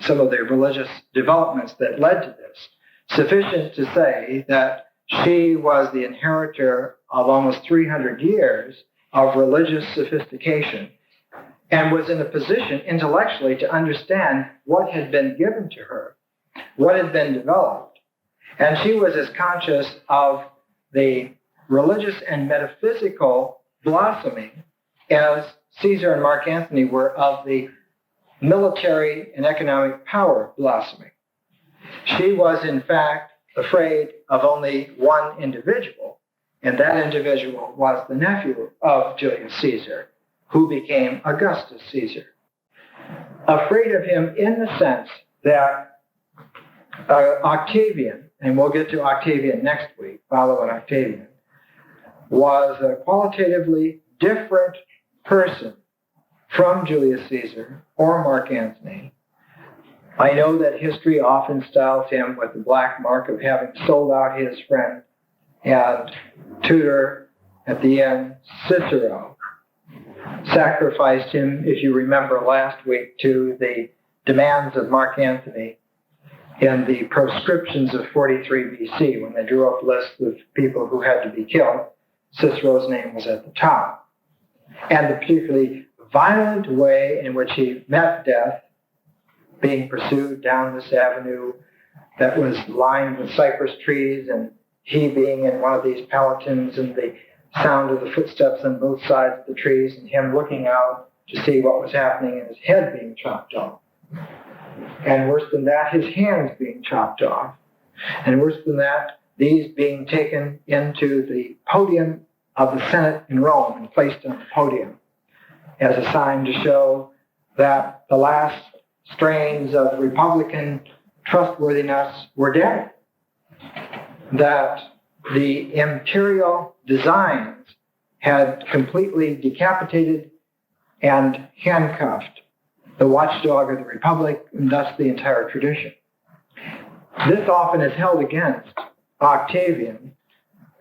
some of the religious developments that led to this. Sufficient to say that she was the inheritor of almost 300 years of religious sophistication and was in a position intellectually to understand what had been given to her, what had been developed. And she was as conscious of the religious and metaphysical blossoming as Caesar and Mark Antony were of the military and economic power blossoming. She was, in fact, afraid of only one individual, and that individual was the nephew of Julius Caesar, who became Augustus Caesar. Afraid of him in the sense that Octavian, and we'll get to Octavian next week, following Octavian, was a qualitatively different person from Julius Caesar or Mark Antony. I know that history often styles him with the black mark of having sold out his friend and tutor at the end, Cicero, sacrificed him, if you remember last week, to the demands of Mark Antony in the proscriptions of 43 BC, when they drew up lists of people who had to be killed. Cicero's name was at the top. And the particularly violent way in which he met death, being pursued down this avenue that was lined with cypress trees, and he being in one of these palatines, and the sound of the footsteps on both sides of the trees, and him looking out to see what was happening, and his head being chopped off. And worse than that, his hands being chopped off. And worse than that, these being taken into the podium of the Senate in Rome and placed on the podium as a sign to show that the last strains of Republican trustworthiness were dead, that the imperial designs had completely decapitated and handcuffed the watchdog of the Republic, and thus the entire tradition. This often is held against Octavian,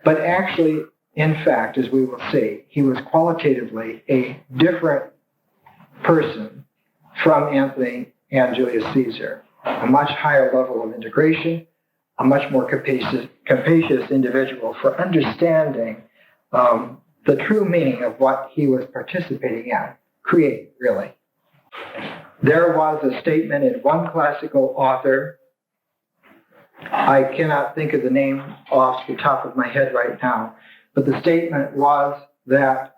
but actually, in fact, as we will see, he was qualitatively a different person from Antony and Julius Caesar, a much higher level of integration, a much more capacious individual for understanding the true meaning of what he was participating in, creating, really. There was a statement in one classical author, I cannot think of the name off the top of my head right now, but the statement was that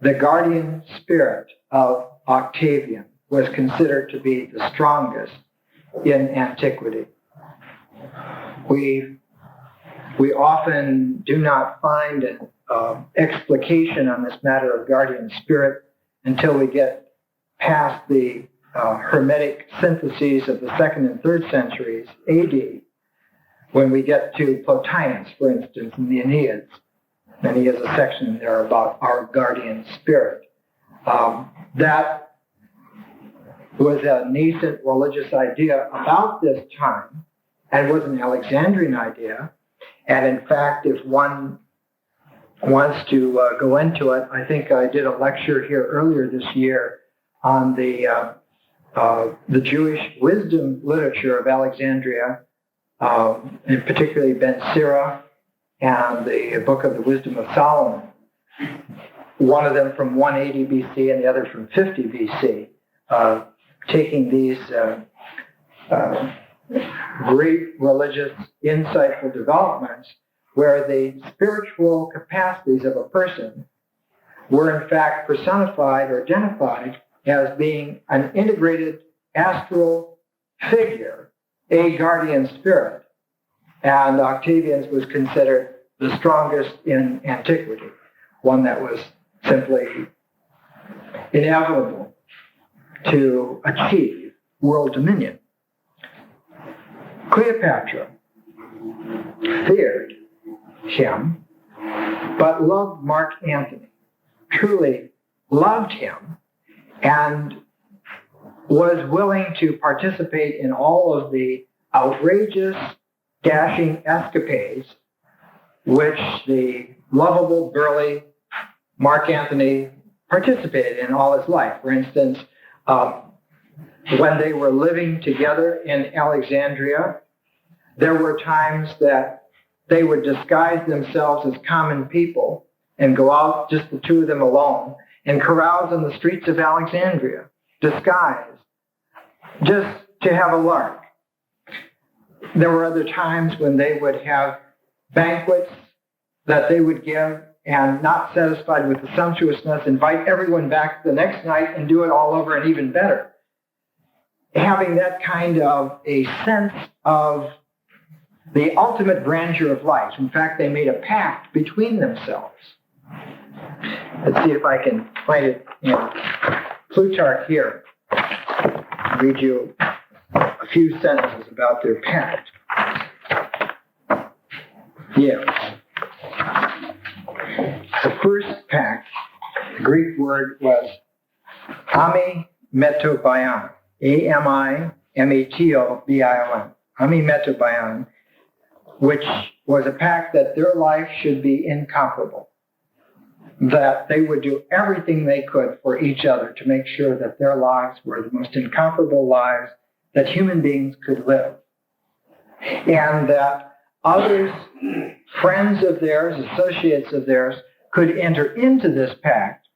the guardian spirit of Octavian was considered to be the strongest in antiquity. We often do not find an explication on this matter of guardian spirit until we get past the Hermetic syntheses of the 2nd and 3rd centuries AD, when we get to Plotinus, for instance, in the Aeneid, and he has a section there about our guardian spirit. That was a nascent religious idea about this time, and was an Alexandrian idea. And in fact, if one wants to go into it, I think I did a lecture here earlier this year on the Jewish wisdom literature of Alexandria, and particularly Ben Sira and the book of the Wisdom of Solomon. One of them from 180 BC and the other from 50 BC, taking these great religious, insightful developments where the spiritual capacities of a person were in fact personified or identified as being an integrated astral figure, a guardian spirit. And Octavian's was considered the strongest in antiquity, one that was simply inevitable to achieve world dominion. Cleopatra feared him, but loved Mark Antony, truly loved him, and was willing to participate in all of the outrageous, dashing escapades which the lovable, burly Mark Antony participated in all his life. For instance, when they were living together in Alexandria, there were times that they would disguise themselves as common people and go out, just the two of them alone, and carouse on the streets of Alexandria, disguised, just to have a lark. There were other times when they would have banquets that they would give, and not satisfied with the sumptuousness, invite everyone back the next night and do it all over and even better. Having that kind of a sense of the ultimate grandeur of life. In fact, they made a pact between themselves. Let's see if I can find it in Plutarch here. I'll read you a few sentences about their pact. Yes. The first pact, the Greek word was amimetobion, A-M-I-M-E-T-O-B-I-O-N, amimetobion, which was a pact that their life should be incomparable, that they would do everything they could for each other to make sure that their lives were the most incomparable lives that human beings could live, and that others, friends of theirs, associates of theirs, could enter into this pact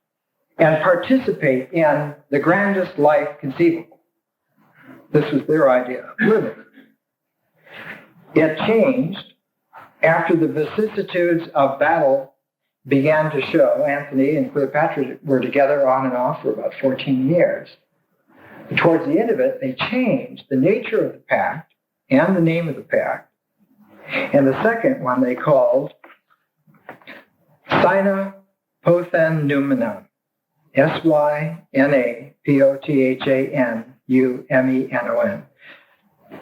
and participate in the grandest life conceivable. This was their idea of living. It changed after the vicissitudes of battle began to show. Antony and Cleopatra were together on and off for about 14 years. And towards the end of it, they changed the nature of the pact and the name of the pact. And the second one they called Syna Pothanumenon, S-Y-N-A-P-O-T-H-A-N-U-M-E-N-O-N,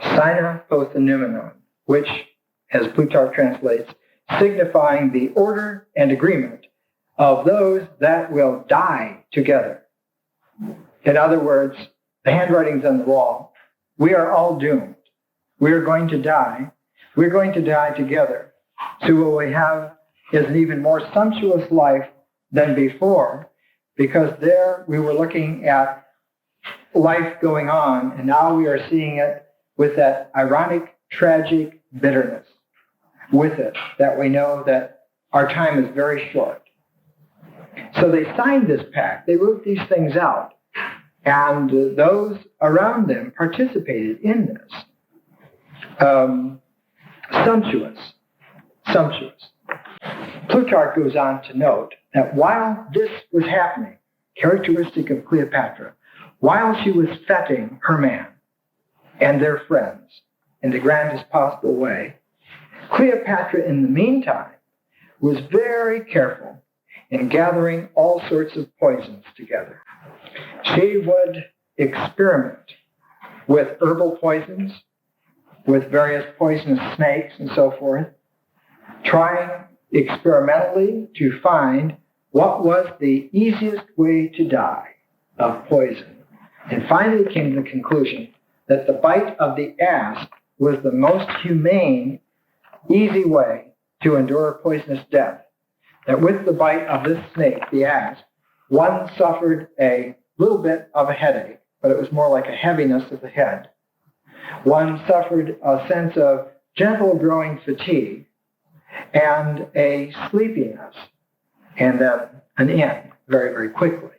Syna Pothanumenon, which, as Plutarch translates, signifying the order and agreement of those that will die together. In other words, the handwriting's on the wall. We are all doomed. We are going to die. We're going to die together. So what we have is an even more sumptuous life than before, because there we were looking at life going on, and now we are seeing it with that ironic, tragic bitterness with it, that we know that our time is very short. So they signed this pact. They wrote these things out, and those around them participated in this. Sumptuous. Plutarch goes on to note that while this was happening, characteristic of Cleopatra, while she was feting her man and their friends in the grandest possible way, Cleopatra, in the meantime, was very careful in gathering all sorts of poisons together. She would experiment with herbal poisons, with various poisonous snakes and so forth, trying experimentally to find what was the easiest way to die of poison, and finally came to the conclusion that the bite of the asp was the most humane, easy way to endure a poisonous death, that with the bite of this snake, the asp, one suffered a little bit of a headache, but it was more like a heaviness of the head. One suffered a sense of gentle growing fatigue and a sleepiness, and then an end very, very quickly.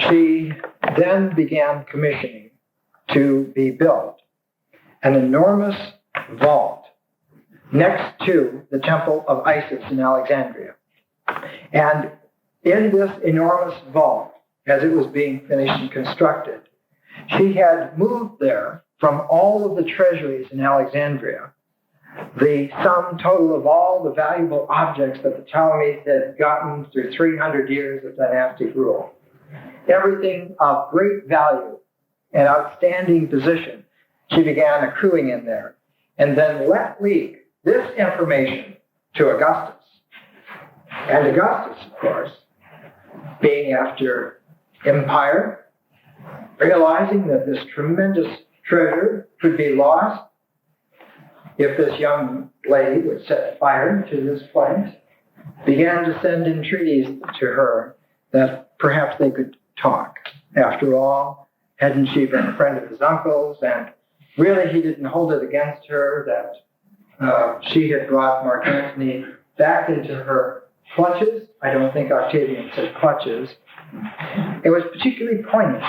She then began commissioning to be built an enormous vault next to the temple of Isis in Alexandria. And in this enormous vault, as it was being finished and constructed, she had moved there from all of the treasuries in Alexandria the sum total of all the valuable objects that the Ptolemies had gotten through 300 years of dynastic rule. Everything of great value and outstanding position, she began accruing in there, and then let leak this information to Augustus. And Augustus, of course, being after empire, realizing that this tremendous treasure could be lost if this young lady would set fire to this place, began to send entreaties to her that perhaps they could talk. After all, hadn't she been a friend of his uncle's? And really, he didn't hold it against her that she had brought Mark Antony back into her clutches. I don't think Octavian said clutches. It was particularly poignant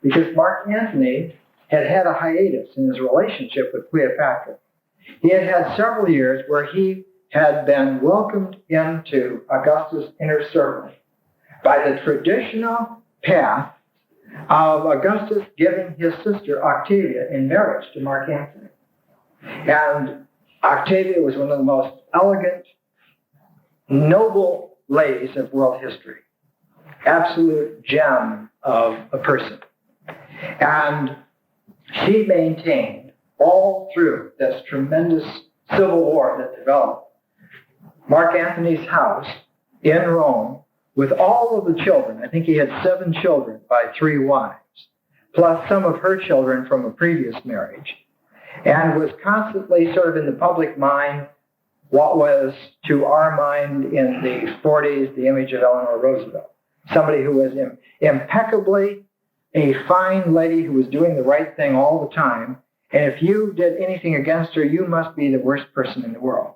because Mark Antony had had a hiatus in his relationship with Cleopatra. He had had several years where he had been welcomed into Augustus' inner circle by the traditional path of Augustus giving his sister Octavia in marriage to Mark Antony. And Octavia was one of the most elegant, noble ladies of world history. Absolute gem of a person. And she maintained all through this tremendous civil war that developed Mark Antony's house in Rome with all of the children. I think he had 7 children by 3 wives, plus some of her children from a previous marriage, and was constantly sort of in the public mind what was, to our mind in the 40s, the image of Eleanor Roosevelt. Somebody who was impeccably a fine lady who was doing the right thing all the time. And if you did anything against her, you must be the worst person in the world.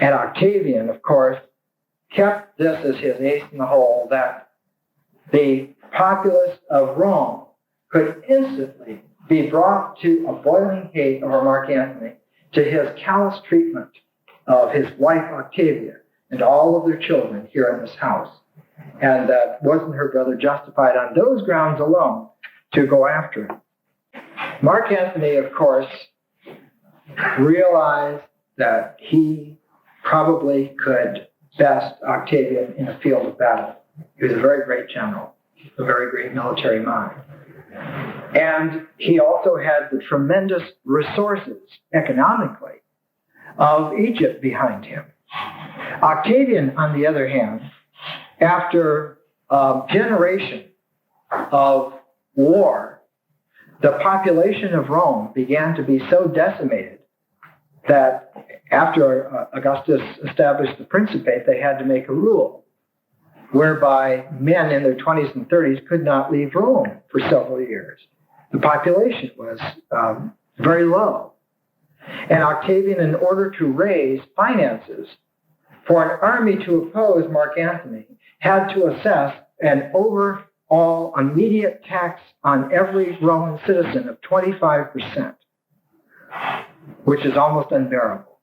And Octavian, of course, kept this as his ace in the hole, that the populace of Rome could instantly be brought to a boiling heat over Mark Antony, to his callous treatment of his wife Octavia and all of their children here in this house. And wasn't her brother justified on those grounds alone to go after him? Mark Antony, of course, realized that he probably could best Octavian in a field of battle. He was a very great general, a very great military mind. And he also had the tremendous resources economically of Egypt behind him. Octavian, on the other hand, after a generation of war, the population of Rome began to be so decimated that after Augustus established the Principate, they had to make a rule whereby men in their 20s and 30s could not leave Rome for several years. The population was very low. And Octavian, in order to raise finances for an army to oppose Mark Antony, had to assess an overall immediate tax on every Roman citizen of 25%, which is almost unbearable.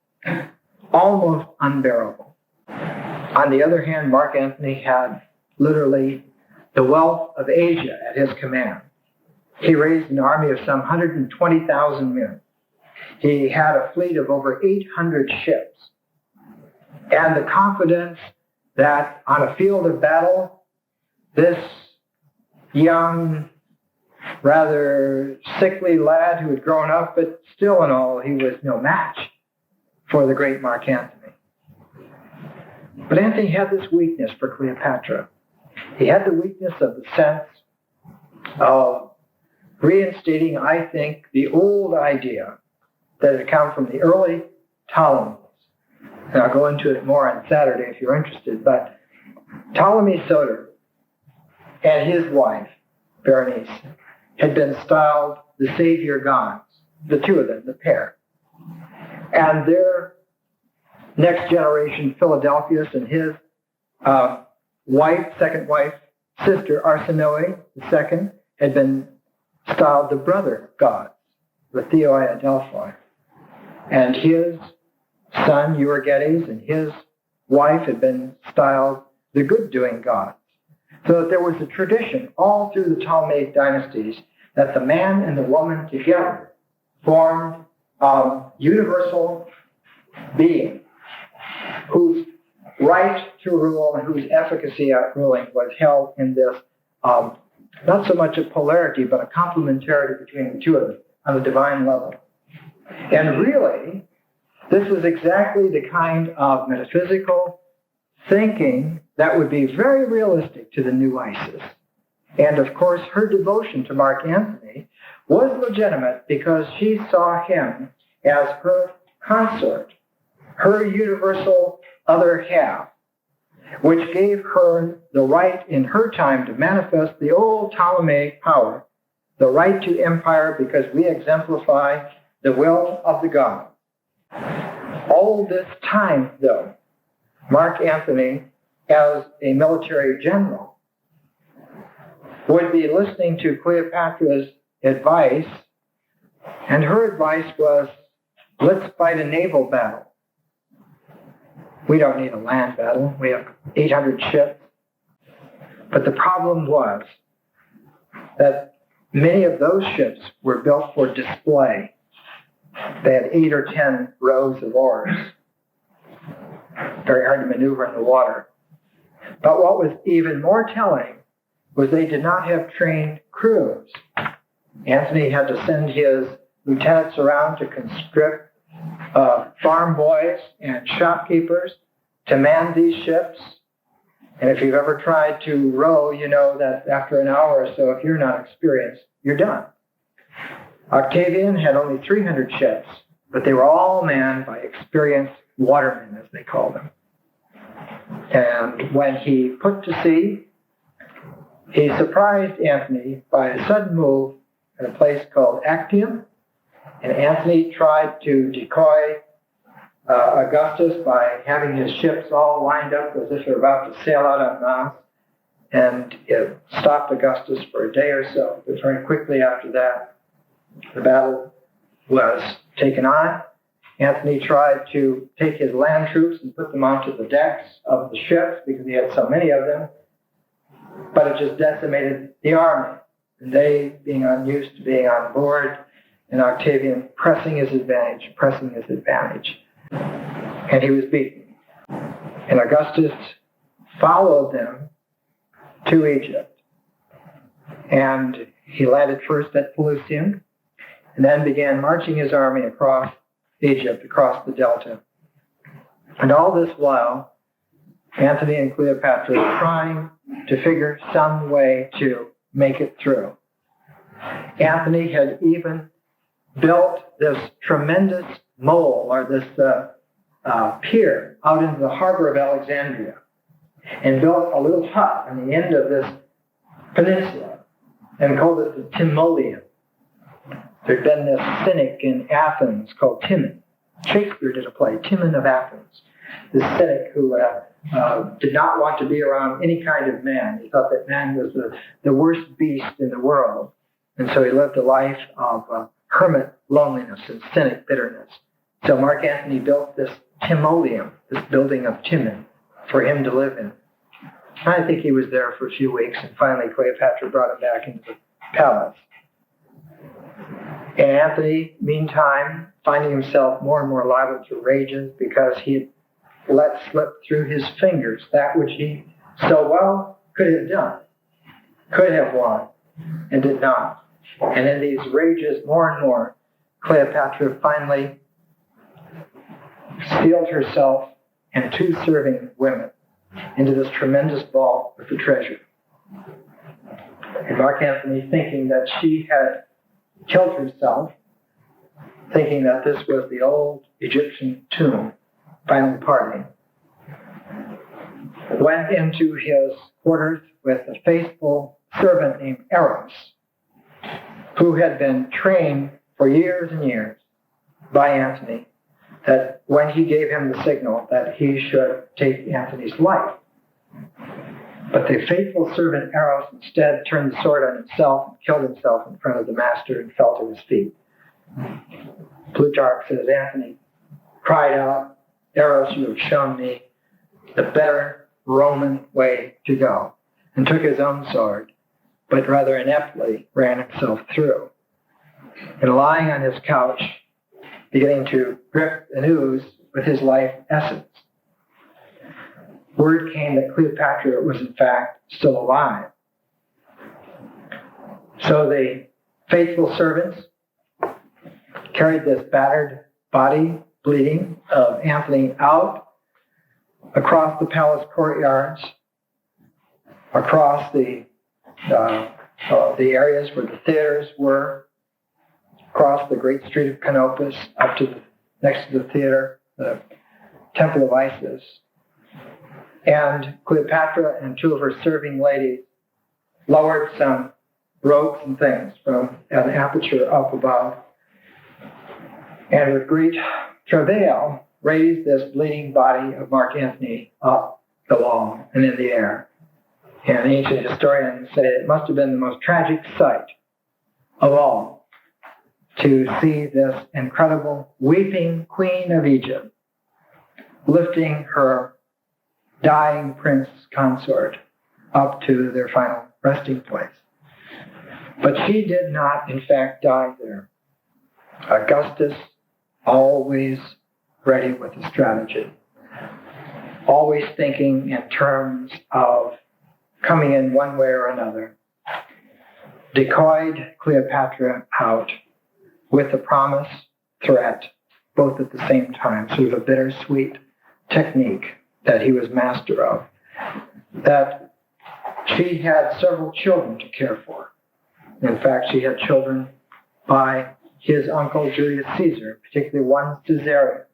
Almost unbearable. On the other hand, Mark Antony had literally the wealth of Asia at his command. He raised an army of some 120,000 men. He had a fleet of over 800 ships. And the confidence that on a field of battle, this young, rather sickly lad who had grown up, but still in all, he was no match for the great Mark Antony. But Antony had this weakness for Cleopatra. He had the weakness of the sense of reinstating, I think, the old idea that had come from the early Ptolemies, And I'll go into it more on Saturday if you're interested, but Ptolemy Soter and his wife, Berenice, had been styled the savior gods, the two of them, the pair. And their next generation, Philadelphus and his second wife, sister Arsinoe, the second, had been styled the brother gods, the Theoi Adelphoi. And his son, Euergetes, and his wife had been styled the good-doing gods. So that there was a tradition all through the Ptolemaic dynasties that the man and the woman together formed a universal being whose right to rule and whose efficacy at ruling was held in this, not so much a polarity, but a complementarity between the two of them on the divine level. And really, this was exactly the kind of metaphysical thinking that would be very realistic to the new Isis. And of course, her devotion to Mark Antony was legitimate because she saw him as her consort, her universal other half, which gave her the right in her time to manifest the old Ptolemaic power, the right to empire because we exemplify the will of the god. All this time, though, Mark Antony, as a military general, would be listening to Cleopatra's advice, and her advice was, let's fight a naval battle. We don't need a land battle. We have 800 ships. But the problem was that many of those ships were built for display. They had 8 or 10 rows of oars. Very hard to maneuver in the water. But what was even more telling was they did not have trained crews. Antony had to send his lieutenants around to conscript farm boys and shopkeepers to man these ships. And if you've ever tried to row, you know that after an hour or so, if you're not experienced, you're done. Octavian had only 300 ships, but they were all manned by experienced watermen, as they called them. And when he put to sea, he surprised Antony by a sudden move at a place called Actium. And Antony tried to decoy Augustus by having his ships all lined up as if they're about to sail out on Mars. And it stopped Augustus for a day or so. But very quickly after that, the battle was taken on. Antony tried to take his land troops and put them onto the decks of the ships because he had so many of them. But it just decimated the army. And they, being unused to being on board, and Octavian pressing his advantage. And he was beaten. And Augustus followed them to Egypt. And he landed first at Pelusium, and then began marching his army across Egypt, across the Delta. And all this while, Antony and Cleopatra were trying to figure some way to make it through. Antony had even built this tremendous mole, or this pier, out into the harbor of Alexandria, and built a little hut on the end of this peninsula, and called it the Timoleum. There'd been this cynic in Athens called Timon. Shakespeare did a play, Timon of Athens, this cynic who did not want to be around any kind of man. He thought that man was the worst beast in the world. And so he lived a life of hermit loneliness and cynic bitterness. So Mark Antony built this Timoleum, this building of Timon, for him to live in. I think he was there for a few weeks, and finally Cleopatra brought him back into the palace. And Antony, meantime, finding himself more and more liable to rages because he had let slip through his fingers that which he so well could have done, could have won, and did not. And in these rages, more and more, Cleopatra finally sealed herself and 2 serving women into this tremendous vault with the treasure. And Mark Antony, thinking that she had killed herself, thinking that this was the old Egyptian tomb, final parting, went into his quarters with a faithful servant named Eros, who had been trained for years and years by Antony, that when he gave him the signal that he should take Antony's life. But the faithful servant Eros instead turned the sword on himself and killed himself in front of the master and fell to his feet. Plutarch says Antony cried out, "Eros, you have shown me the better Roman way to go," and took his own sword, but rather ineptly ran himself through. And lying on his couch, beginning to drip and ooze with his life essence, word came that Cleopatra was in fact still alive. So the faithful servants carried this battered body, bleeding, of Antony out across the palace courtyards, across the areas where the theaters were, across the great street of Canopus, up to next to the theater, the Temple of Isis. And Cleopatra and two of her serving ladies lowered some ropes and things from an aperture up above, and with great travail raised this bleeding body of Mark Antony up the wall and in the air. And ancient historians say it must have been the most tragic sight of all to see this incredible weeping queen of Egypt lifting her dying prince consort up to their final resting place. But she did not, in fact, die there. Augustus, always ready with a strategy, always thinking in terms of coming in one way or another, decoyed Cleopatra out with a promise, threat, both at the same time, sort of a bittersweet technique that he was master of, that she had several children to care for. In fact, she had children by his uncle Julius Caesar, particularly one Caesarion,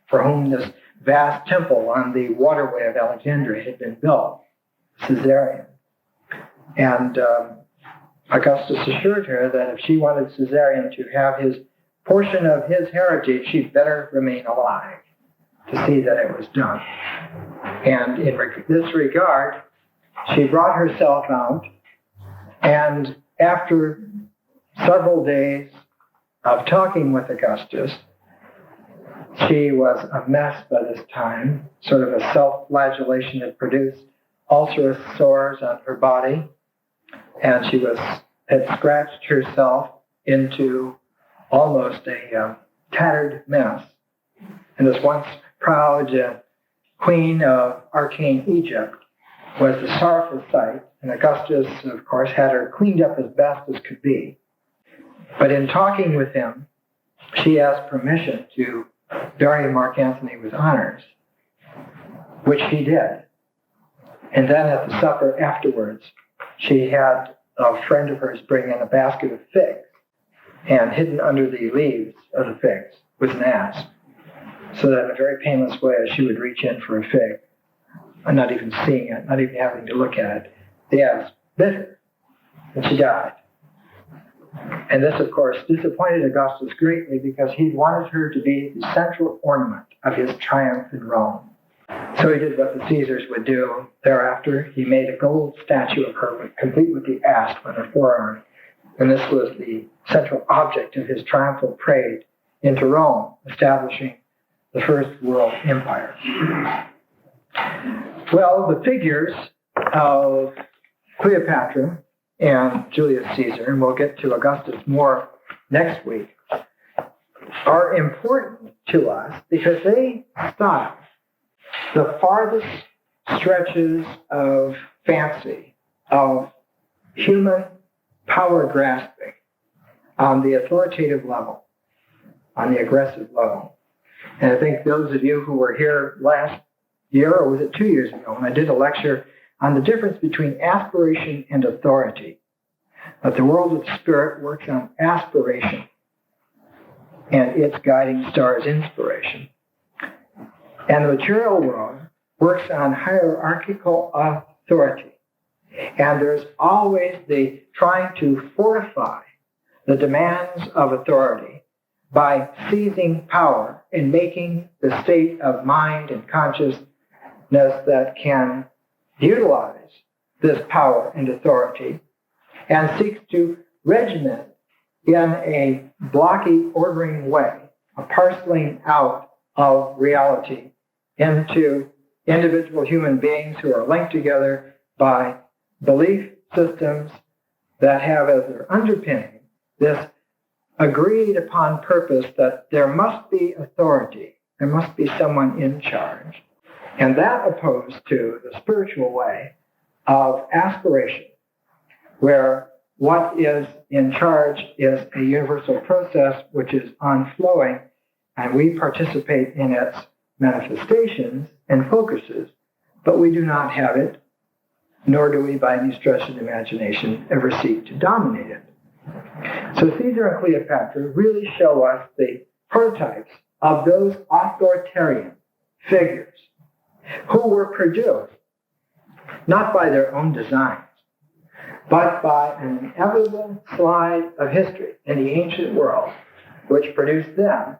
for whom this vast temple on the waterway of Alexandria had been built, Caesarion. And Augustus assured her that if she wanted Caesarion to have his portion of his heritage, she'd better remain alive to see that it was done. And in this regard, she brought herself out, and after several days of talking with Augustus, she was a mess by this time. Sort of a self-flagellation had produced ulcerous sores on her body, and she had scratched herself into almost a tattered mess. And this once proud queen of arcane Egypt was a sorrowful sight, and Augustus, of course, had her cleaned up as best as could be. But in talking with him, she asked permission to bury Mark Antony with honors, which he did. And then at the supper afterwards, she had a friend of hers bring in a basket of figs, and hidden under the leaves of the figs was an asp, so that in a very painless way, as she would reach in for a fig, and not even seeing it, not even having to look at it, the asp bit her, and she died. And this, of course, disappointed Augustus greatly, because he wanted her to be the central ornament of his triumph in Rome. So he did what the Caesars would do thereafter. He made a gold statue of her, complete with the asp on her forearm. And this was the central object of his triumphal parade into Rome, establishing the first world empire. Well, the figures of Cleopatra and Julius Caesar, and we'll get to Augustus more next week, are important to us because they stop the farthest stretches of fancy, of human power grasping on the authoritative level, on the aggressive level. And I think those of you who were here last year, or was it 2 years ago, when I did a lecture on the difference between aspiration and authority, that the world of spirit works on aspiration and its guiding star is inspiration. And the material world works on hierarchical authority. And there's always the trying to fortify the demands of authority by seizing power and making the state of mind and consciousness that can utilize this power and authority and seeks to regiment in a blocky, ordering way, a parceling out of reality into individual human beings who are linked together by belief systems that have as their underpinning this agreed upon purpose that there must be authority, there must be someone in charge. And that opposed to the spiritual way of aspiration, where what is in charge is a universal process which is onflowing, and we participate in its manifestations and focuses, but we do not have it, nor do we, by any stretch of the imagination, ever seek to dominate it. So Caesar and Cleopatra really show us the prototypes of those authoritarian figures who were produced not by their own designs, but by an inevitable slide of history in the ancient world, which produced them,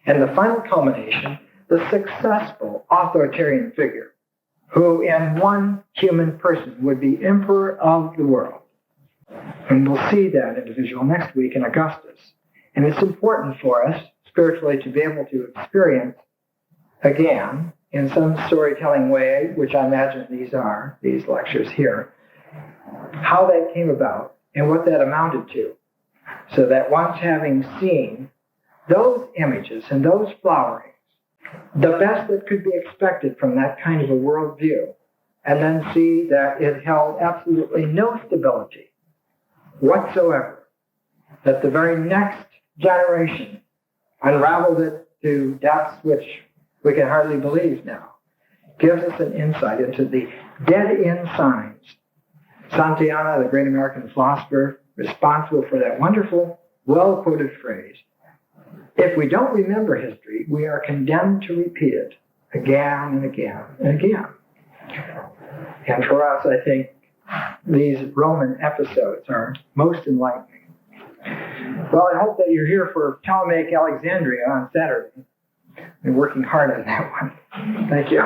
and the final culmination, the successful authoritarian figure, who in one human person would be emperor of the world. And we'll see that individual next week in Augustus. And it's important for us, spiritually, to be able to experience again, in some storytelling way, which I imagine these lectures here, how that came about and what that amounted to. So that once having seen those images and those flowerings, the best that could be expected from that kind of a worldview, and then see that it held absolutely no stability whatsoever, that the very next generation unraveled it to depths which we can hardly believe now, gives us an insight into the dead-end signs. Santayana, the great American philosopher, responsible for that wonderful, well-quoted phrase, if we don't remember history, we are condemned to repeat it again and again and again. And for us, I think these Roman episodes are most enlightening. Well, I hope that you're here for Ptolemaic Alexandria on Saturday. I've been working hard on that one. Thank you.